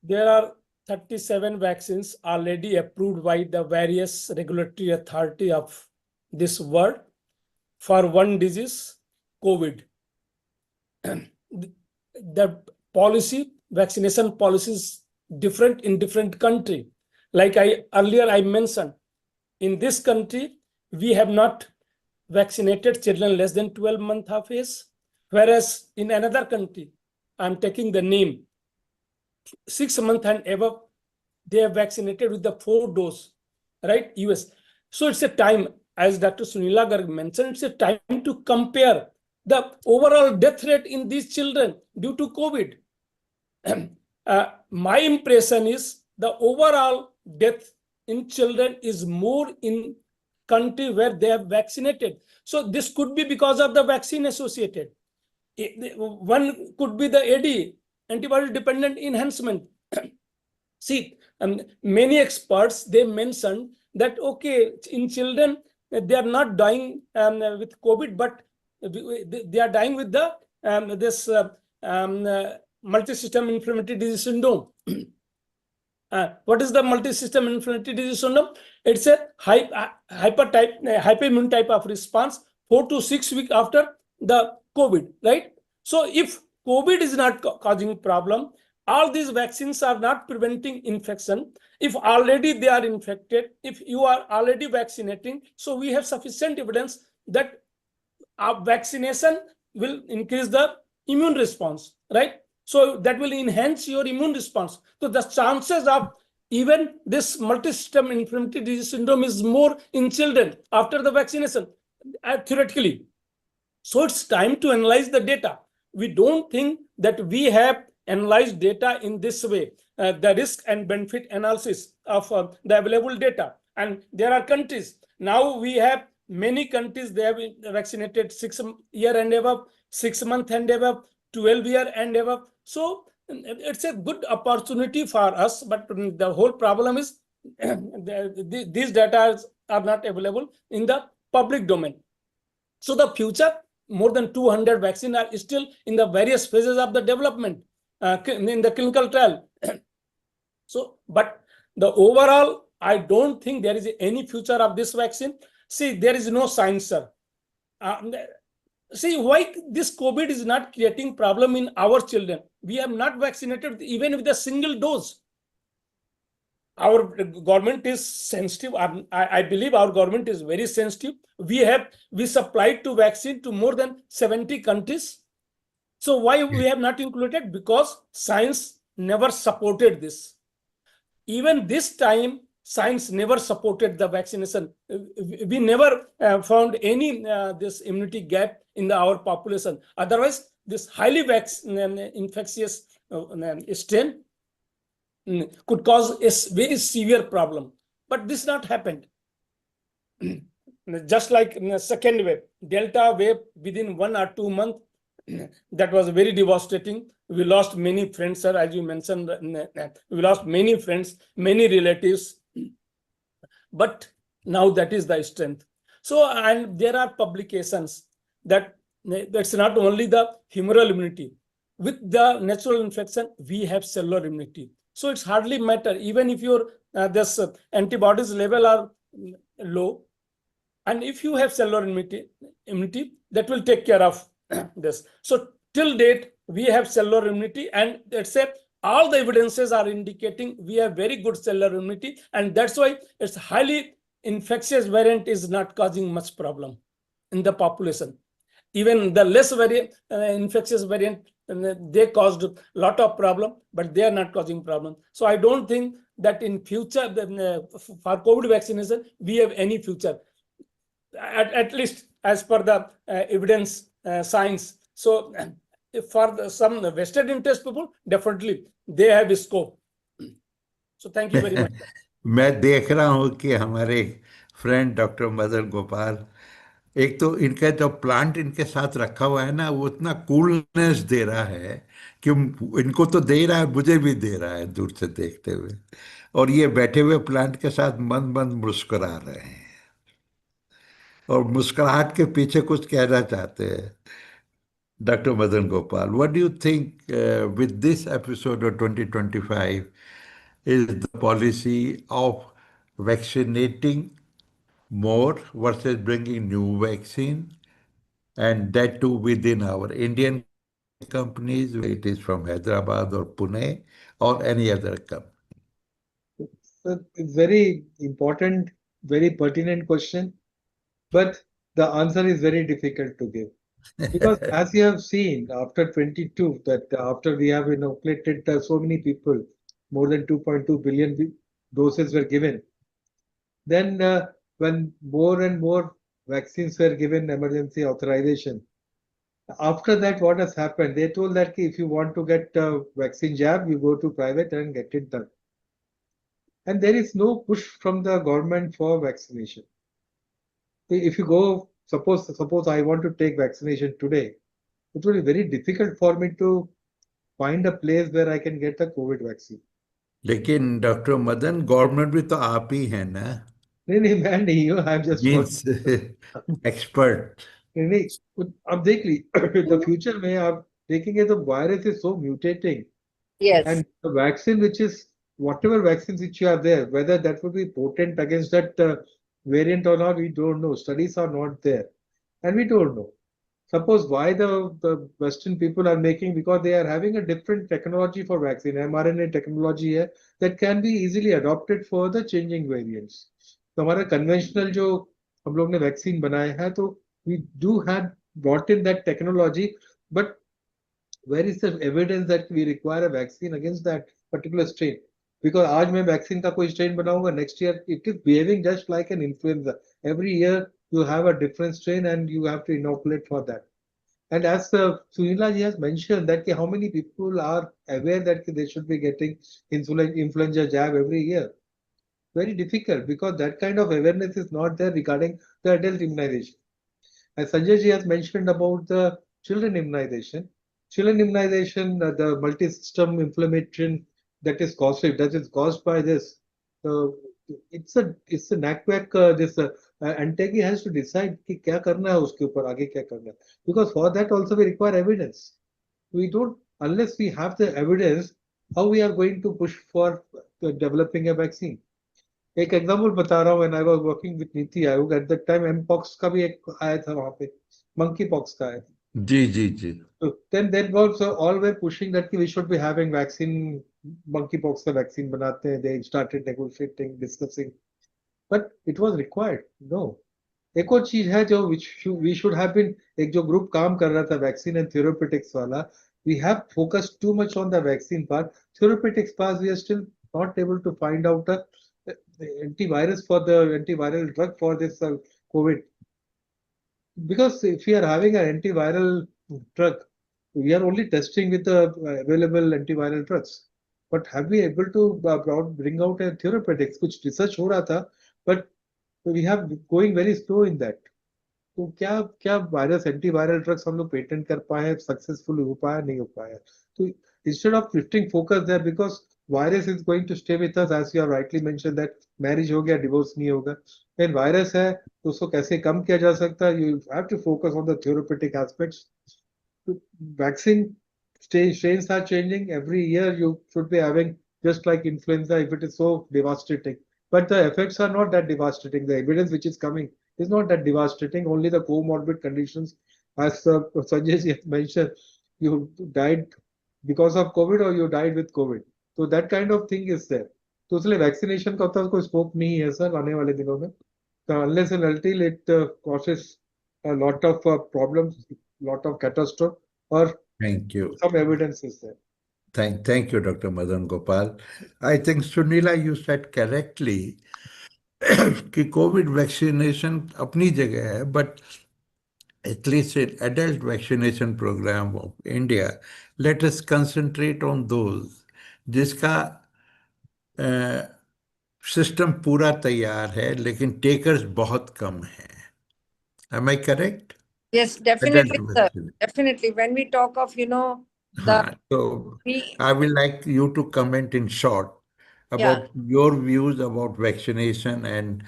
D: There are 37 vaccines already approved by the various regulatory authority of this world for one disease, COVID. The policy, vaccination policies different in different country. Like earlier I mentioned, in this country, we have not vaccinated children less than 12 months of age, whereas in another country, I'm taking the name, 6 months and above, they have vaccinated with the 4 dose, right? US. So it's a time, as Dr. Suneela Garg mentioned, it's a time to compare the overall death rate in these children due to COVID. My impression is the overall death in children is more in country where they have vaccinated. So this could be because of the vaccine associated. One could be the AD, antibody dependent enhancement. See, many experts, they mentioned that, okay, in children, they are not dying with COVID, but they are dying with the multi-system inflammatory disease syndrome. What is the multi-system inflammatory disease syndrome? It's a hyperimmune type of response 4 to 6 weeks after the COVID, right? So if COVID is not causing problem, all these vaccines are not preventing infection. If already they are infected, if you are already vaccinating, so we have sufficient evidence that vaccination will increase the immune response, right? So that will enhance your immune response. So the chances of even this multi-system inflammatory disease syndrome is more in children after the vaccination, theoretically. So it's time to analyze the data. We don't think that we have analyzed data in this way, the risk and benefit analysis of the available data. And there are countries. Now we have many countries, they have vaccinated 6 years and above, 6 months and above, 12 years and above. So it's a good opportunity for us, but the whole problem is these data are not available in the public domain. So the future, more than 200 vaccines are still in the various phases of the development in the clinical trial. So, but the overall, I don't think there is any future of this vaccine. See, there is no science, sir. See, why this COVID is not creating problem in our children? We have not vaccinated even with a single dose. Our government is sensitive. I believe our government is very sensitive. We supplied to vaccine to more than 70 countries. So why we have not included? Because science never supported this. Even this time, science never supported the vaccination. We never found any this immunity gap in our population. Otherwise, this highly infectious strain could cause a very severe problem. But this not happened. Just like the second wave, Delta wave, within 1 or 2 months, that was very devastating. We lost many friends, sir, as you mentioned. We lost many friends, many relatives. But now that is the strength. So, and there are publications that that's not only the humoral immunity. With the natural infection, we have cellular immunity. So it's hardly matter, even if your this antibodies level are low, and if you have cellular immunity, that will take care of this. So till date, we have cellular immunity, and let's say all the evidences are indicating we have very good cellular immunity, and that's why it's highly infectious variant is not causing much problem in the population. Even the less infectious variant, they caused a lot of problem, but they are not causing problem. So I don't think that in future for COVID vaccination we have any future, at least as per the evidence science. So for some vested interest people, definitely they have scope. So thank you very much.
C: मैं देख रहा हूँ कि हमारे friend doctor Madan Gopal, एक तो इनका जो प्लांट इनके साथ रखा हुआ है ना, वो इतना कूलनेस दे रहा है कि इनको तो दे रहा है, मुझे भी दे रहा है दूर से देखते हुए, और ये बैठे हुए प्लांट के साथ मंद मंद मुस्कुरा रहे हैं और मुस्कुराहट के पीछे कुछ कहना चाहते हैं. Dr. Madan Gopal, what do you think with this episode of 2025 is the policy of vaccinating more versus bringing new vaccine, and that too within our Indian companies, whether it is from Hyderabad or Pune or any other company?
F: It's very important, very pertinent question, but the answer is very difficult to give. Because as you have seen, after 22, that after we have inoculated so many people, more than 2.2 billion doses were given. Then when more and more vaccines were given emergency authorization, after that, what has happened? They told that if you want to get a vaccine jab, you go to private and get it done. and there is no push from the government for vaccination. If you go, suppose I want to take vaccination today, it will be very difficult for me to find a place where I can get the COVID vaccine.
C: लेकिन doctor Madan government भी तो आप ही है ना,
F: नहीं मैं नहीं हूँ, I am just
C: means expert.
F: नहीं अब देख ली द फ्यूचर में आप देखेंगे तो virus is so mutating
E: Yes.
F: and the vaccine which is whatever vaccines which are there, whether that would be potent against that variant or not, we don't know. Studies are not there and we don't know. Suppose why the Western people are making, because they are having a different technology for vaccine, mRNA technology है, that can be easily adopted for the changing variants. तो हमारा conventional जो हम लोग ने vaccine बनाया है, तो we do have brought in that technology, but where is the evidence that we require a vaccine against that particular strain? Because आज मैं vaccine का कोई strain बनाऊंगा, next year it is behaving just like an influenza. Every year you have a different strain and you have to inoculate for that. And as Suneela ji has mentioned that how many people are aware that they should be getting influenza jab every year. Very difficult because that kind of awareness is not there regarding the adult immunization. As Sanjay ji has mentioned about the children immunization, the multi-system inflammation that is caused by this. It's a knack-whack. This Antegi has to decide कि क्या करना है उसके ऊपर आगे क्या करना है. Because for that also we require evidence. We don't, unless we have the evidence, how we are going to push for developing a vaccine. एक एग्जांपल बता रहा हूँ, when I was working with NITI Aayog at that time mpox का भी एक आया था वहां पे, monkey pox का आया था.
C: जी जी जी.
F: So then was all were pushing that we should be having vaccine, monkeypox का vaccine बनाते हैं. They started negotiating, discussing, but it was required. No. एक और चीज है जो we should have been, एक जो group काम कर रहा था vaccine and therapeutics वाला, we have focused too much on the vaccine part. Therapeutics part we are still not able to find out a antiviral drug for this COVID. Because if we are having an antiviral drug, we are only testing with the available antiviral drugs. But have we able to bring out a therapeutics, which research हो रहा था, but we have going very slow in that. तो क्या virus antiviral drugs हम लोग patent कर पाए, successful हो पाया नहीं हो पाया. तो instead of shifting focus there, because virus is going to stay with us, as you have rightly mentioned that marriage हो गया, divorce नहीं होगा. When virus है तो उसको कैसे कम किया जा सकता है, you have to focus on the therapeutic aspects. Vaccine strains are changing every year. You should be having, just like influenza, if it is so devastating, but the effects are not that devastating. The evidence which is coming is not that devastating. Only the comorbid conditions, as Sanjay ji mentioned, you died because of COVID or you died with COVID. So that kind of thing is there. तो इसलिए vaccination का तो कोई scope नहीं है sir आने वाले दिनों में. Unless and until it causes a lot of problems, lot of catastrophe, or
C: Thank you.
F: some evidence is there.
C: Thank you, Dr. Madan Gopal. I think Suneela, you said correctly कि Covid vaccination अपनी जगह है, but at least in adult vaccination program of India, let us concentrate on those जिसका system पूरा तैयार है लेकिन takers बहुत कम हैं. Am I correct?
E: Yes, definitely, sir. Definitely. When we talk of,
C: so I will like you to comment in short about your views about vaccination, and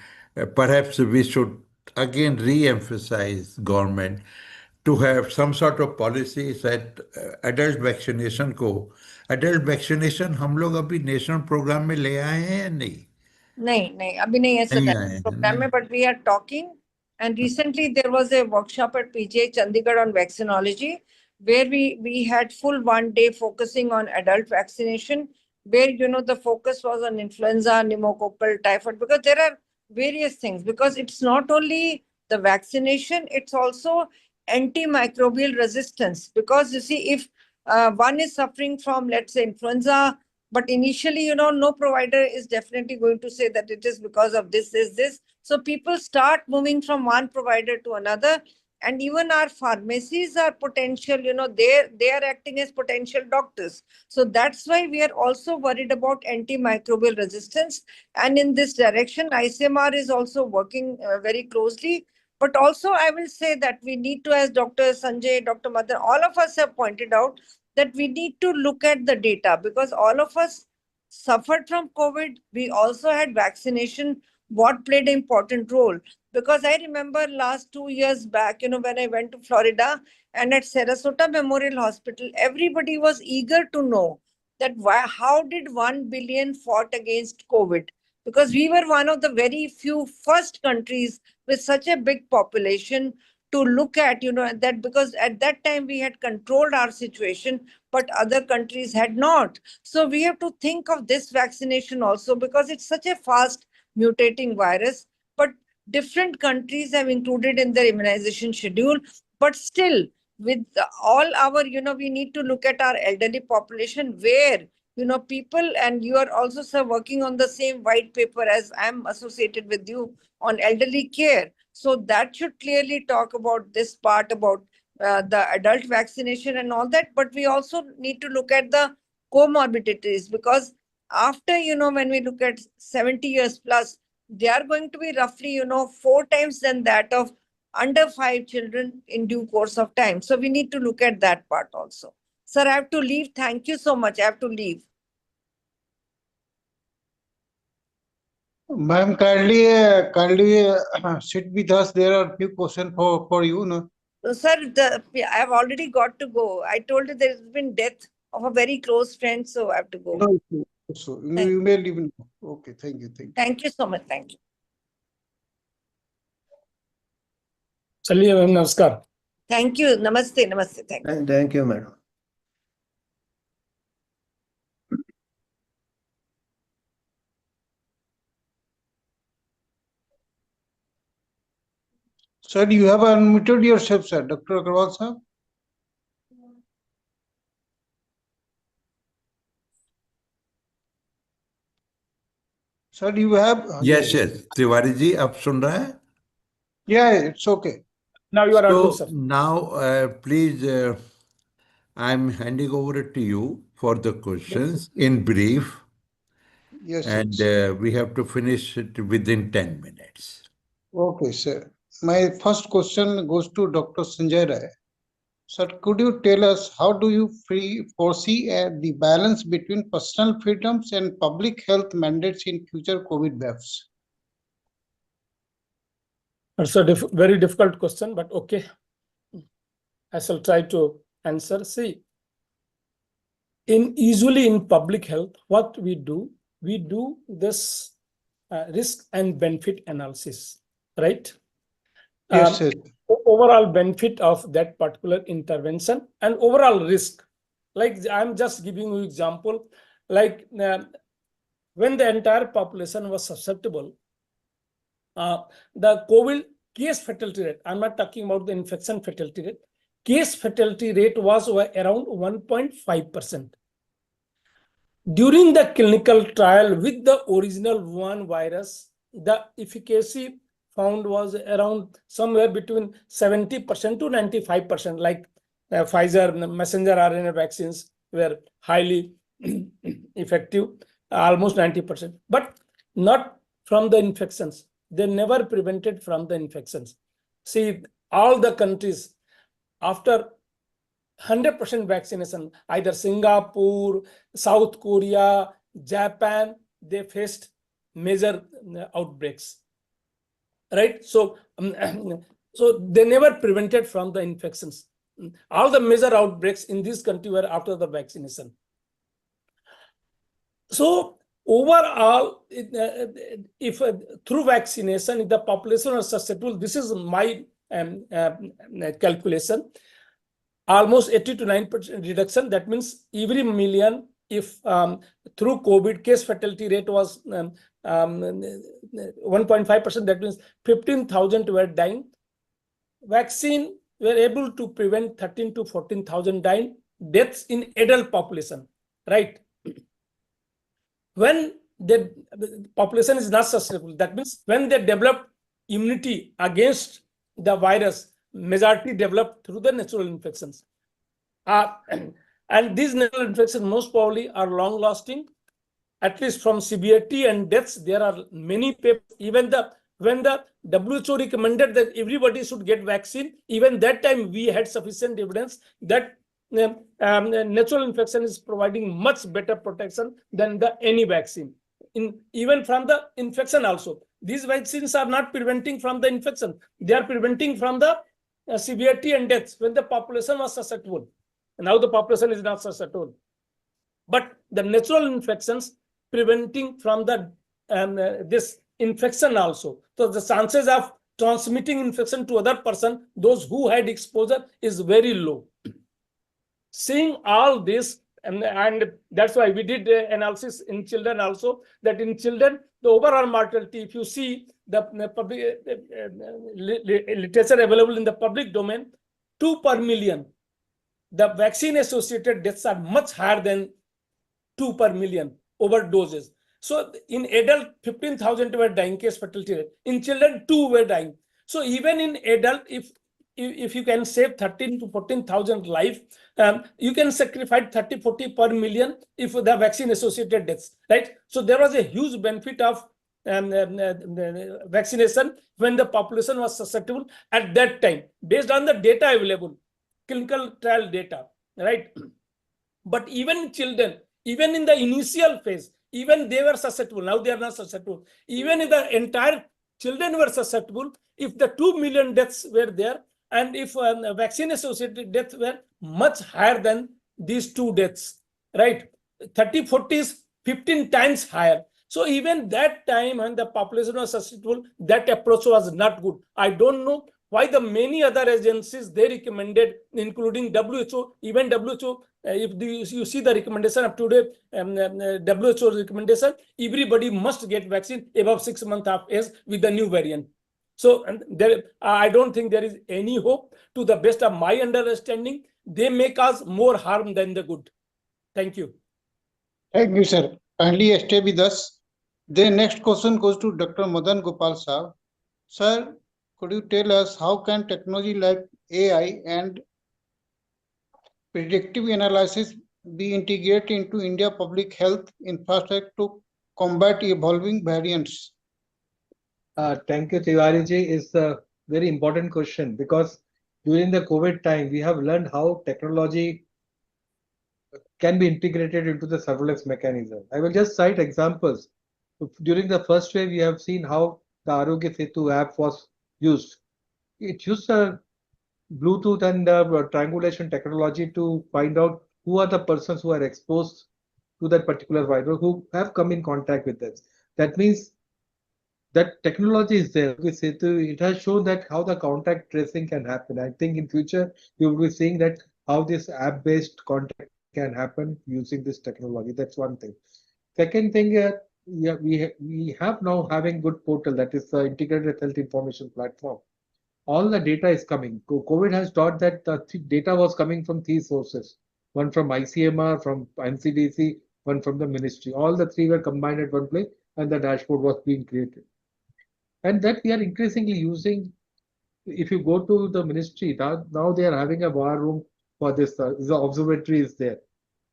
C: perhaps we should again re-emphasize government to have some sort of policies that adult vaccination हम लोग अभी national programme में ले आए हैं या नहीं?
E: नहीं अभी नहीं ऐसा प्रोग्राम में, but we are talking. And recently there was a workshop at PGI Chandigarh on vaccinology, where we had full 1 day focusing on adult vaccination, where the focus was on influenza, pneumococcal, typhoid, because there are various things. Because it's not only the vaccination, it's also antimicrobial resistance. Because you see, if one is suffering from, let's say, influenza, but initially, no provider is definitely going to say that it is because of this. So people start moving from one provider to another. And even our pharmacies are potential, they are acting as potential doctors. So that's why we are also worried about antimicrobial resistance. And in this direction, ICMR is also working very closely. But also, I will say that we need to, as Dr. Sanjay, Dr. Madan, all of us have pointed out, that we need to look at the data, because all of us suffered from COVID. We also had vaccination. What played an important role? Because I remember last 2 years back, when I went to Florida, and at Sarasota Memorial Hospital, everybody was eager to know that how did 1 billion fought against COVID? Because we were one of the very few first countries with such a big population to look at, that, because at that time we had controlled our situation, but other countries had not. So we have to think of this vaccination also, because it's such a fast mutating virus. But different countries have included in their immunization schedule. But still, with all our, we need to look at our elderly population, where, people, and you are also, sir, working on the same white paper as I'm associated with you on elderly care. So that should clearly talk about this part about the adult vaccination and all that. But we also need to look at the comorbidities, because after, when we look at 70 years plus, they are going to be roughly, 4 times than that of under 5 children in due course of time. So we need to look at that part also. Sir, I have to leave. Thank you so much. I have to leave.
A: Ma'am, kindly sit with us. There are few questions for you. No?
E: So, sir, I have already got to go. I told you there has been death of a very close friend, so I have to go.
A: No, so you may leave. Now. Okay, thank you.
E: Thank you so much. Thank you.
D: चलिए ma'am नमस्कार.
E: Thank you. Namaste. Namaste. Thank you.
B: Thank you, madam.
A: Sir, you have unmuted yourself, sir. Dr. Agarwal, sir. Sir, you have.
C: Yes, yes. Tiwari ji, आप सुन रहे हैं?
A: Yeah, it's okay.
D: Now you are audible,
C: So
D: sir.
C: now, please, I'm handing over to you for the questions in brief.
A: Yes,
C: And
A: yes.
C: we have to finish it within 10 minutes.
A: Okay, sir. My first question goes to Dr. Sanjay Rai. Sir, could you tell us how do you foresee the balance between personal freedoms and public health mandates in future COVID waves?
D: It's a very difficult question, but okay. I shall try to answer. See, usually in public health, what we do this risk and benefit analysis, right?
A: Yes, yes.
D: Overall benefit of that particular intervention and overall risk. Like I'm just giving you example, like when the entire population was susceptible, the COVID case fatality rate, I'm not talking about the infection fatality rate, case fatality rate was around 1.5%. During the clinical trial with the original one virus, the efficacy found was around somewhere between 70% to 95%, like Pfizer messenger RNA vaccines were highly effective, almost 90%, but not from the infections. They never prevented from the infections. See, all the countries after 100% vaccination, either Singapore, South Korea, Japan, they faced major outbreaks, right? So, so they never prevented from the infections. All the major outbreaks in this country were after the vaccination. So overall, if through vaccination, if the population is susceptible, this is my calculation, almost 80 to 9% reduction. That means every million, if through COVID case fatality rate was 1.5%, that means 15,000 were dying. Vaccine were able to prevent 13 to 14,000 dying deaths in adult population, right? When the population is not susceptible, that means when they develop immunity against the virus, majority developed through the natural infections. And these natural infections most probably are long lasting, at least from severity and deaths. There are many papers, even when the WHO recommended that everybody should get vaccine, even that time we had sufficient evidence that natural infection is providing much better protection than any vaccine. Even from the infection also, these vaccines are not preventing from the infection, they are preventing from the severity and deaths when the population was susceptible. Now the population is not susceptible, but the natural infections preventing from the this infection also. So the chances of transmitting infection to other person, those who had exposure, is very low. Seeing all this, and that's why we did analysis in children also, that in children the overall mortality, if you see the public literature available in the public domain, 2 per million, the vaccine associated deaths are much higher than 2 per million overdoses. So in adult, 15,000 were dying, case fatality rate. In children, 2 were dying. So even in adult, if you can save 13 to 14,000 life, you can sacrifice 30-40 per million if the vaccine associated deaths, right? So there was a huge benefit of vaccination when the population was susceptible at that time, based on the data available, clinical trial data, right? But even children, even in the initial phase, even they were susceptible. Now they are not susceptible. Even if the entire children were susceptible, if the 2 million deaths were there, and if vaccine associated deaths were much higher than these 2 deaths, right? 30, 40 is 15 times higher. So even that time when the population was susceptible, that approach was not good. I don't know why the many other agencies they recommended, including WHO, even WHO, if you see the recommendation of today, WHO recommendation, everybody must get vaccine above 6 months of age with the new variant. So there, I don't think there is any hope. To the best of my understanding, they may cause more harm than the good. Thank you.
A: Thank you, sir. Kindly stay with us. The next question goes to Dr. Madan Gopal sir. Sir, could you tell us how can technology like AI and predictive analysis be integrated into India public health infrastructure to combat evolving variants?
F: Thank you, Tiwari-ji. It's a very important question because during the COVID time, we have learned how technology can be integrated into the surveillance mechanism. I will just cite examples. During the first wave, we have seen how the Aayog Setu app was used. It used a Bluetooth and triangulation technology to find out who are the persons who are exposed to that particular virus, who have come in contact with them. That means that technology is there. It has shown that how the contact tracing can happen. I think in future you will be seeing that how this app-based contact can happen using this technology. That's one thing. Second thing, we have now having good portal, that is the integrated health information platform. All the data is coming. COVID has taught that the data was coming from 3 sources. One from ICMR, from NCDC, one from the ministry. All the 3 were combined at one place and the dashboard was being created. And that we are increasingly using. If you go to the ministry, now they are having a war room for this. The observatory is there.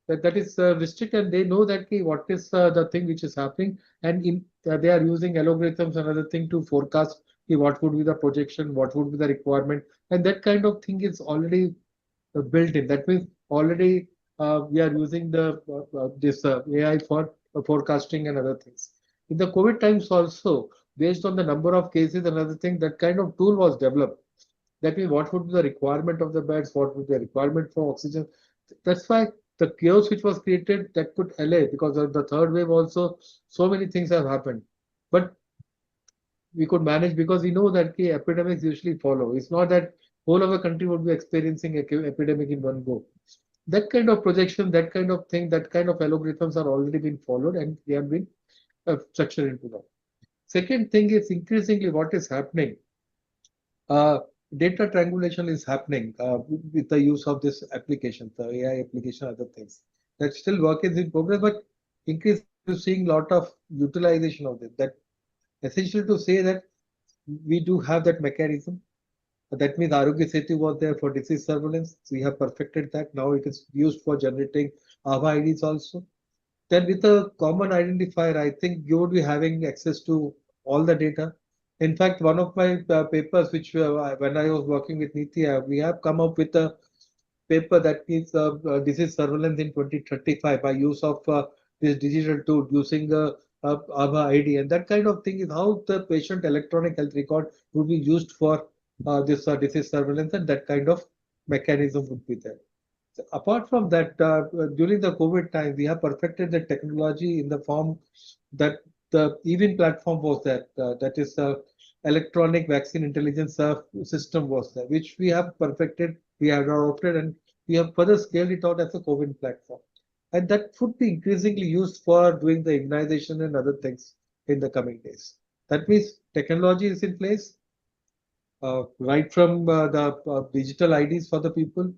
F: That is restricted, and they know that what is the thing which is happening, and they are using algorithms and other thing to forecast what would be the projection, what would be the requirement, and that kind of thing is already built in. That means already we are using this AI for forecasting and other things. In the COVID times also, based on the number of cases and other thing, that kind of tool was developed. That means what would be the requirement of the beds, what would be the requirement for oxygen. That's why the chaos which was created, that could allay, because of the third wave also, so many things have happened. But we could manage because we know that the epidemics usually follow. It's not that whole of the country would be experiencing an epidemic in one go. That kind of projection, that kind of thing, that kind of algorithms are already been followed and they have been structured into that. Second thing is increasingly what is happening. Data triangulation is happening with the use of this application, the AI application, other things. That still work is in progress, but increasingly seeing a lot of utilization of it. That essential to say that we do have that mechanism. That means Arogya Setu was there for disease surveillance. We have perfected that. Now it is used for generating Aadhaar IDs also. Then with a common identifier, I think you would be having access to all the data. In fact, one of my papers, which when I was working with NITI, we have come up with a paper that is disease surveillance in 2035 by use of this digital tool using Aadhaar ID. And that kind of thing is how the patient electronic health record would be used for this disease surveillance, and that kind of mechanism would be there. Apart from that, during the COVID time, we have perfected the technology in the form that the EVIN platform was there. That is, electronic vaccine intelligence system was there, which we have perfected, we have adopted, and we have further scaled it out as a COVID platform. And that would be increasingly used for doing the immunization and other things in the coming days. That means technology is in place, right from the digital IDs for the people,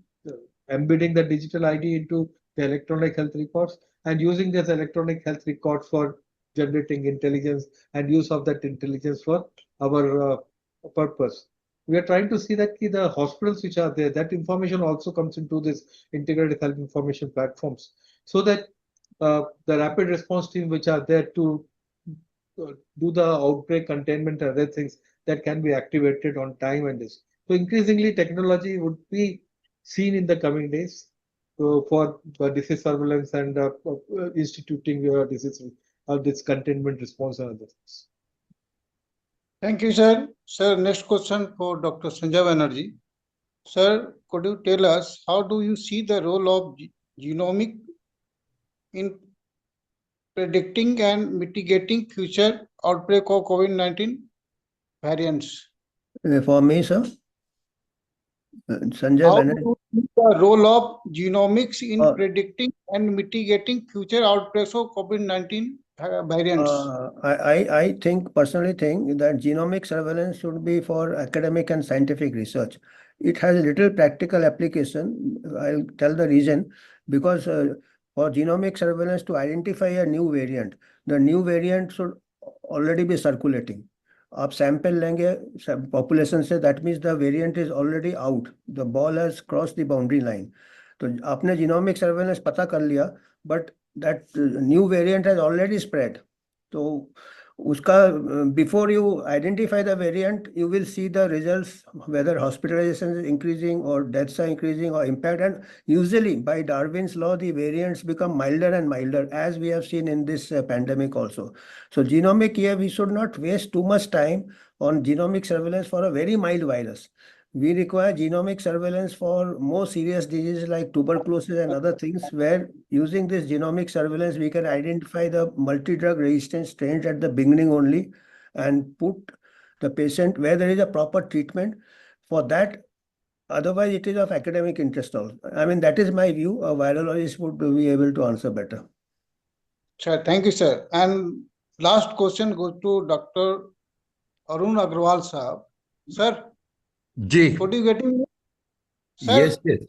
F: embedding the digital ID into the electronic health records, and using this electronic health records for generating intelligence and use of that intelligence for our purpose. We are trying to see that the hospitals which are there, that information also comes into this integrated health information platforms, so that the rapid response team which are there to do the outbreak containment and other things, that can be activated on time and this. So increasingly technology would be seen in the coming days for disease surveillance and instituting disease this containment response and other things.
A: Thank you, sir. Sir, next question for Dr. Sanjay Banerjee. Sir, could you tell us how do you see the role of genomic in predicting and mitigating future outbreak of COVID-19 variants?
B: For me, sir, Sanjay
A: How
B: Banerjee.
A: do you see the role of genomics in
B: Oh.
A: predicting and mitigating future outbreaks of COVID-19 variants?
B: I personally think that genomic surveillance should be for academic and scientific research. It has little practical application. I'll tell the reason, because for genomic surveillance to identify a new variant, the new variant should already be circulating. आप sample लेंगे population से, that means the variant is already out, the ball has cross the boundary line. तो आपने genomic surveillance पता कर लिया, but that new variant has already spread. तो उसका before you identify the variant, you will see the results, whether hospitalization is increasing और deaths are increasing और impact. And usually by Darwin's law the variants become milder and milder, as we have seen in this pandemic also. So genomic here, we should not waste too much time on genomic surveillance for a very mild virus. We require genomic surveillance for more serious diseases like tuberculosis and other things, where using this genomic surveillance, we can identify the multi-drug resistant strains at the beginning only and put the patient where there is a proper treatment for that. Otherwise, it is of academic interest also. I mean, that is my view. A virologist would be able to answer better.
A: Sir, thank you, sir. And last question goes to Dr. Arun Agarwal, sir. Sir,
C: ji
A: could you get me? Sir,
C: yes yes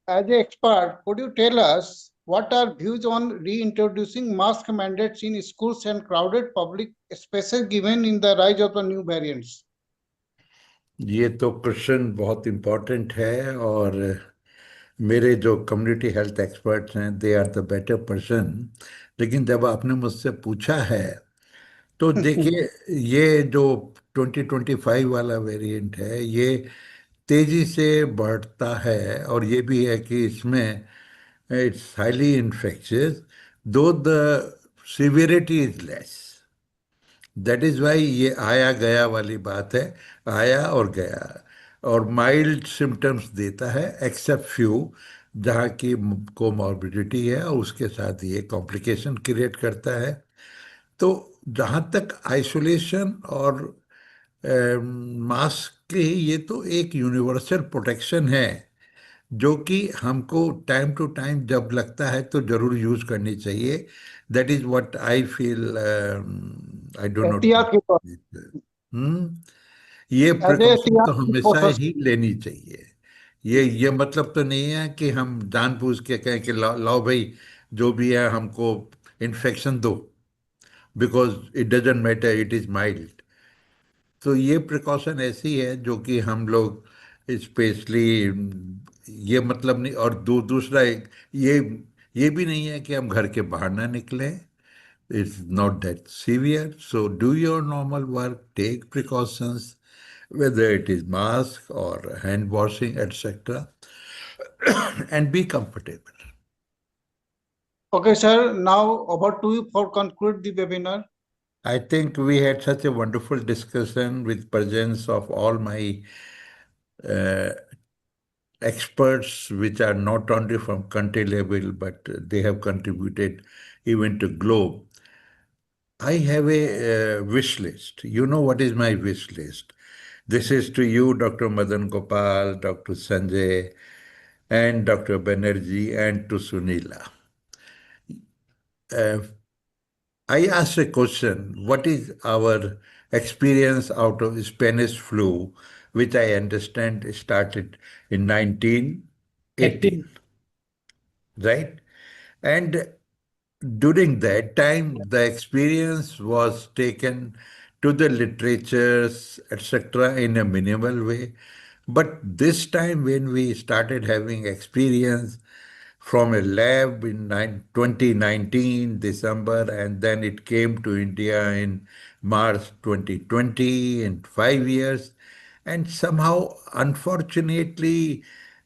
A: as an expert, could you tell us what are views on reintroducing mask mandates in schools and crowded public spaces given in the rise of the new variants?
C: ये तो question बहुत important है, और मेरे जो community health experts हैं they are the better person. लेकिन जब आपने मुझसे पूछा है, तो देखिए ये जो 2025 वाला वेरिएंट है, ये तेजी से बढ़ता है, और ये भी है कि इसमें it's highly infectious, though the severity is less. That is why ये आया गया वाली बात है, आया और गया, और माइल्ड सिम्टम्स देता है एक्सेप्ट फ्यू, जहाँ की कोमॉर्बिडिटी है, और उसके साथ ये कॉम्प्लिकेशन क्रिएट करता है. तो जहाँ तक आइसोलेशन और मास्क की, ये तो एक यूनिवर्सल प्रोटेक्शन है, जो कि हमको टाइम टू टाइम जब लगता है तो जरूर यूज करनी चाहिए. That is what I feel. I don't
A: एहतियात के तौर
C: नो. ये
A: As a
C: प्रिकॉशन तो
A: एहतियात
C: हमेशा
A: precaution.
C: ही लेनी चाहिए. ये मतलब तो नहीं है कि हम जानबूझ के कहें कि लाओ भाई जो भी है हमको इन्फेक्शन दो, because it doesn't matter, it is mild. तो ये प्रिकॉशन ऐसी है जो कि हम लोग स्पेशली, ये मतलब नहीं, और दूसरा ये भी नहीं है कि हम घर के बाहर ना निकलें. It's not that severe. So do your normal work, take precautions, whether it is mask or hand washing, etc., and be comfortable.
A: Okay, sir. Now over to you for conclude the webinar.
C: I think we had such a wonderful discussion with presence of all my uh, experts, which are not only from country level, but they have contributed even to globe. I have a wish list. You know what is my wish list? This is to you, Dr. Madan Gopal, Dr. Sanjay, and Dr. Banerjee, and to Suneela. I asked a question, what is our experience out of Spanish flu, which I understand started in 1918, right? And during that time, the experience was taken to the literatures, etc., in a minimal way. But this time, when we started having experience from a lab in 2019, December, and then it came to India in March 2020, in 5 years, and somehow, unfortunately,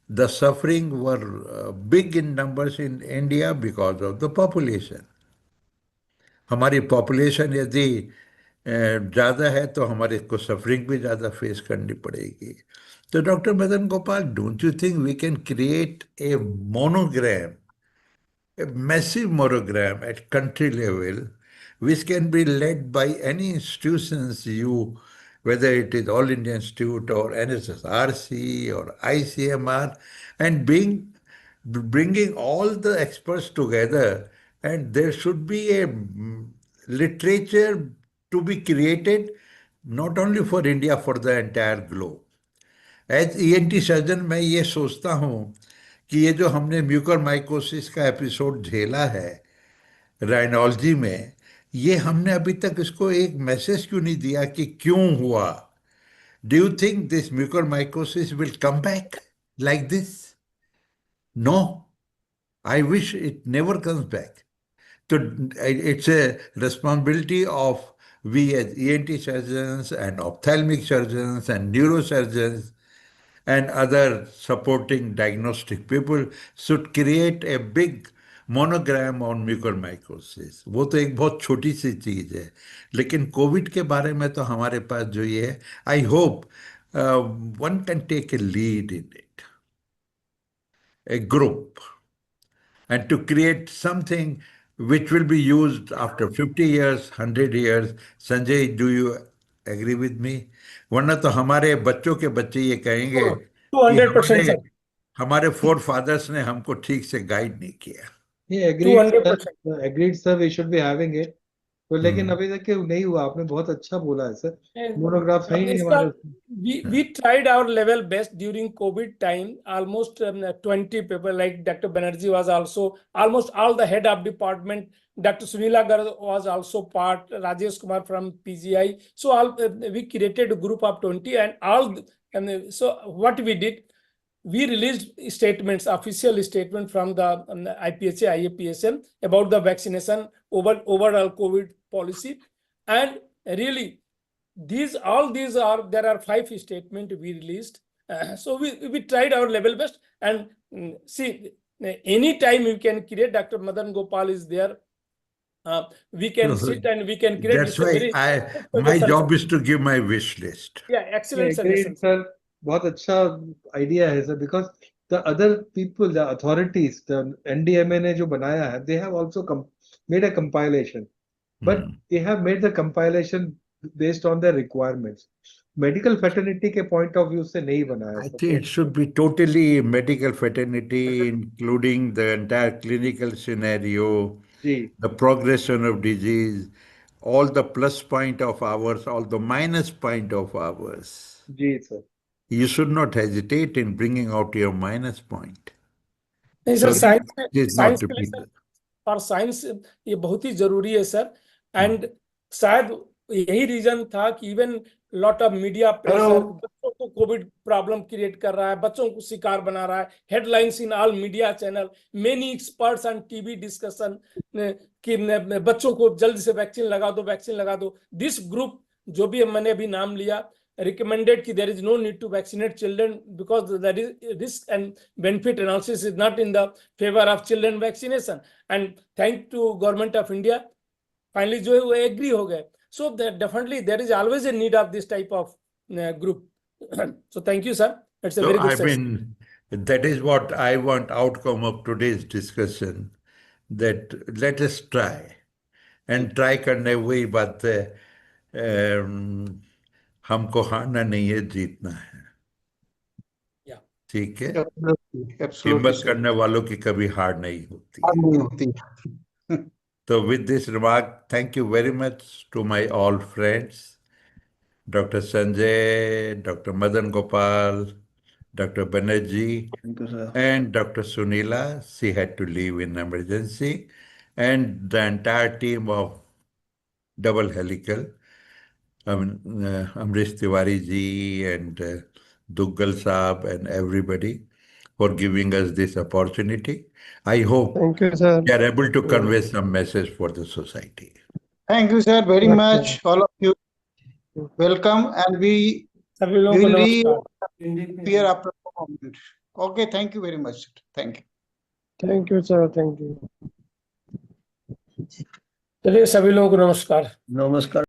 C: the suffering were big in numbers in India because of the population. हमारी population यदि ज़्यादा है तो हमारे को suffering भी ज़्यादा face करनी पड़ेगी. तो doctor Madan Gopal, don't you think we can create a monogram, a massive monogram at country level, which can be led by any institutions you, whether it is All India Institute or NHSRC or ICMR, and bringing all the experts together, and there should be a literature to be created, not only for India, for the entire globe. As ENT surgeon मैं ये सोचता हूँ कि ये जो हमने Mucor mycosis का episode झेला है राइनोलॉजी में, ये हमने अभी तक इसको एक मैसेज क्यों नहीं दिया कि क्यों हुआ. Do you think this mucormycosis will come back like this? No, I wish it never comes back. So it's a responsibility of we as ENT surgeons and ophthalmic surgeons and neurosurgeons and other supporting diagnostic people should create a big monogram on mucormycosis. वो तो एक बहुत छोटी सी चीज़ है, लेकिन Covid के बारे में तो हमारे पास जो ये है, I hope one can take a lead in it, a group, and to create something which will be used after 50 years, 100 years. Sanjay, do you agree with me? वरना तो हमारे बच्चों के बच्चे ये कहेंगे कि
D: 200% सर.
C: हमारे फोर फादर्स ने हमको ठीक से गाइड नहीं किया.
F: ये agreed sir,
D: 200%.
F: agreed sir, we should be having it. तो लेकिन अभी तक क्यों नहीं हुआ? आपने बहुत अच्छा बोला है सर. मोनोग्राफ है ही नहीं हमारे.
D: We tried our level best during COVID time. Almost 20 people, like Dr. Banerjee was also, almost all the head of department. Dr. Suneela Garg was also part, Rajesh Kumar from PGI. So all we created a group of 20 and all. And so what we did, we released statements, official statement from the IPHA, IAPSM about the vaccination, overall COVID policy, and really all these are, there are 5 statements we released. So we tried our level best, and see, anytime you can create, Dr. Madan Gopal is there. We can sit and we can create.
C: That's why my job is to give my wish list.
D: Yeah, excellent suggestion,
F: sir. बहुत अच्छा idea है sir, because the other people, the authorities, the NDMA ने जो बनाया है, they have also made a compilation, but they have made the compilation based on their requirements. Medical fraternity के point of view से नहीं बनाया.
C: I think it should be totally medical fraternity, including the entire clinical scenario, the progression of disease, all the plus point of ours, all the minus point of ours.
F: Ji sir.
C: You should not hesitate in bringing out your minus point.
D: नहीं sir, science के लिए
C: typical.
D: और science ये बहुत ही जरूरी है sir. And शायद यही रीजन था कि even lot of media pressure, बच्चों को कोविड प्रॉब्लम क्रिएट कर रहा है, बच्चों को शिकार बना रहा है, headlines in all media channel, many experts on TV discussion कि बच्चों को जल्दी से वैक्सीन लगा दो, वैक्सीन लगा दो. दिस ग्रुप जो भी मैंने अभी नाम लिया recommended कि there is no need to vaccinate children because there is risk and benefit analysis is not in the favor of children vaccination. And thank to government of India, finally जो है वो agree हो गए. So that definitely there is always a need of this type of group. So thank you, sir. It's a
C: So
D: very good
C: I
D: session.
C: mean, that is what I want outcome of today's discussion, that let us try. And try करने वही बात है, हमको हारना नहीं है, जीतना है.
D: Yeah.
C: ठीक है.
A: Absolutely, absolutely,
C: हिम्मत
A: sir.
C: करने वालों की कभी हार नहीं होती
A: हार
C: है.
A: नहीं होती.
C: So with this remark, thank you very much to my all friends, Dr. Sanjay, Dr. Madan Gopal, Dr. Banerjee,
B: Thank you, sir.
C: and Dr. Suneela. She had to leave in emergency, and the entire team of Double Helical. I mean, Amrish Tiwari ji and Duggal Saab and everybody for giving us this opportunity. I hope
G: Thank you, sir.
C: we are able to convey some message for the society.
A: Thank you, sir, very
G: Okay.
A: much. All of you, welcome, and we
D: सभी लोगों को
A: will
D: नमस्कार.
A: reappear after a moment. Okay, thank you very much. Sir. Thank you.
G: Thank you, sir. Thank you.
D: चलिए सभी लोगों को नमस्कार.
B: नमस्कार.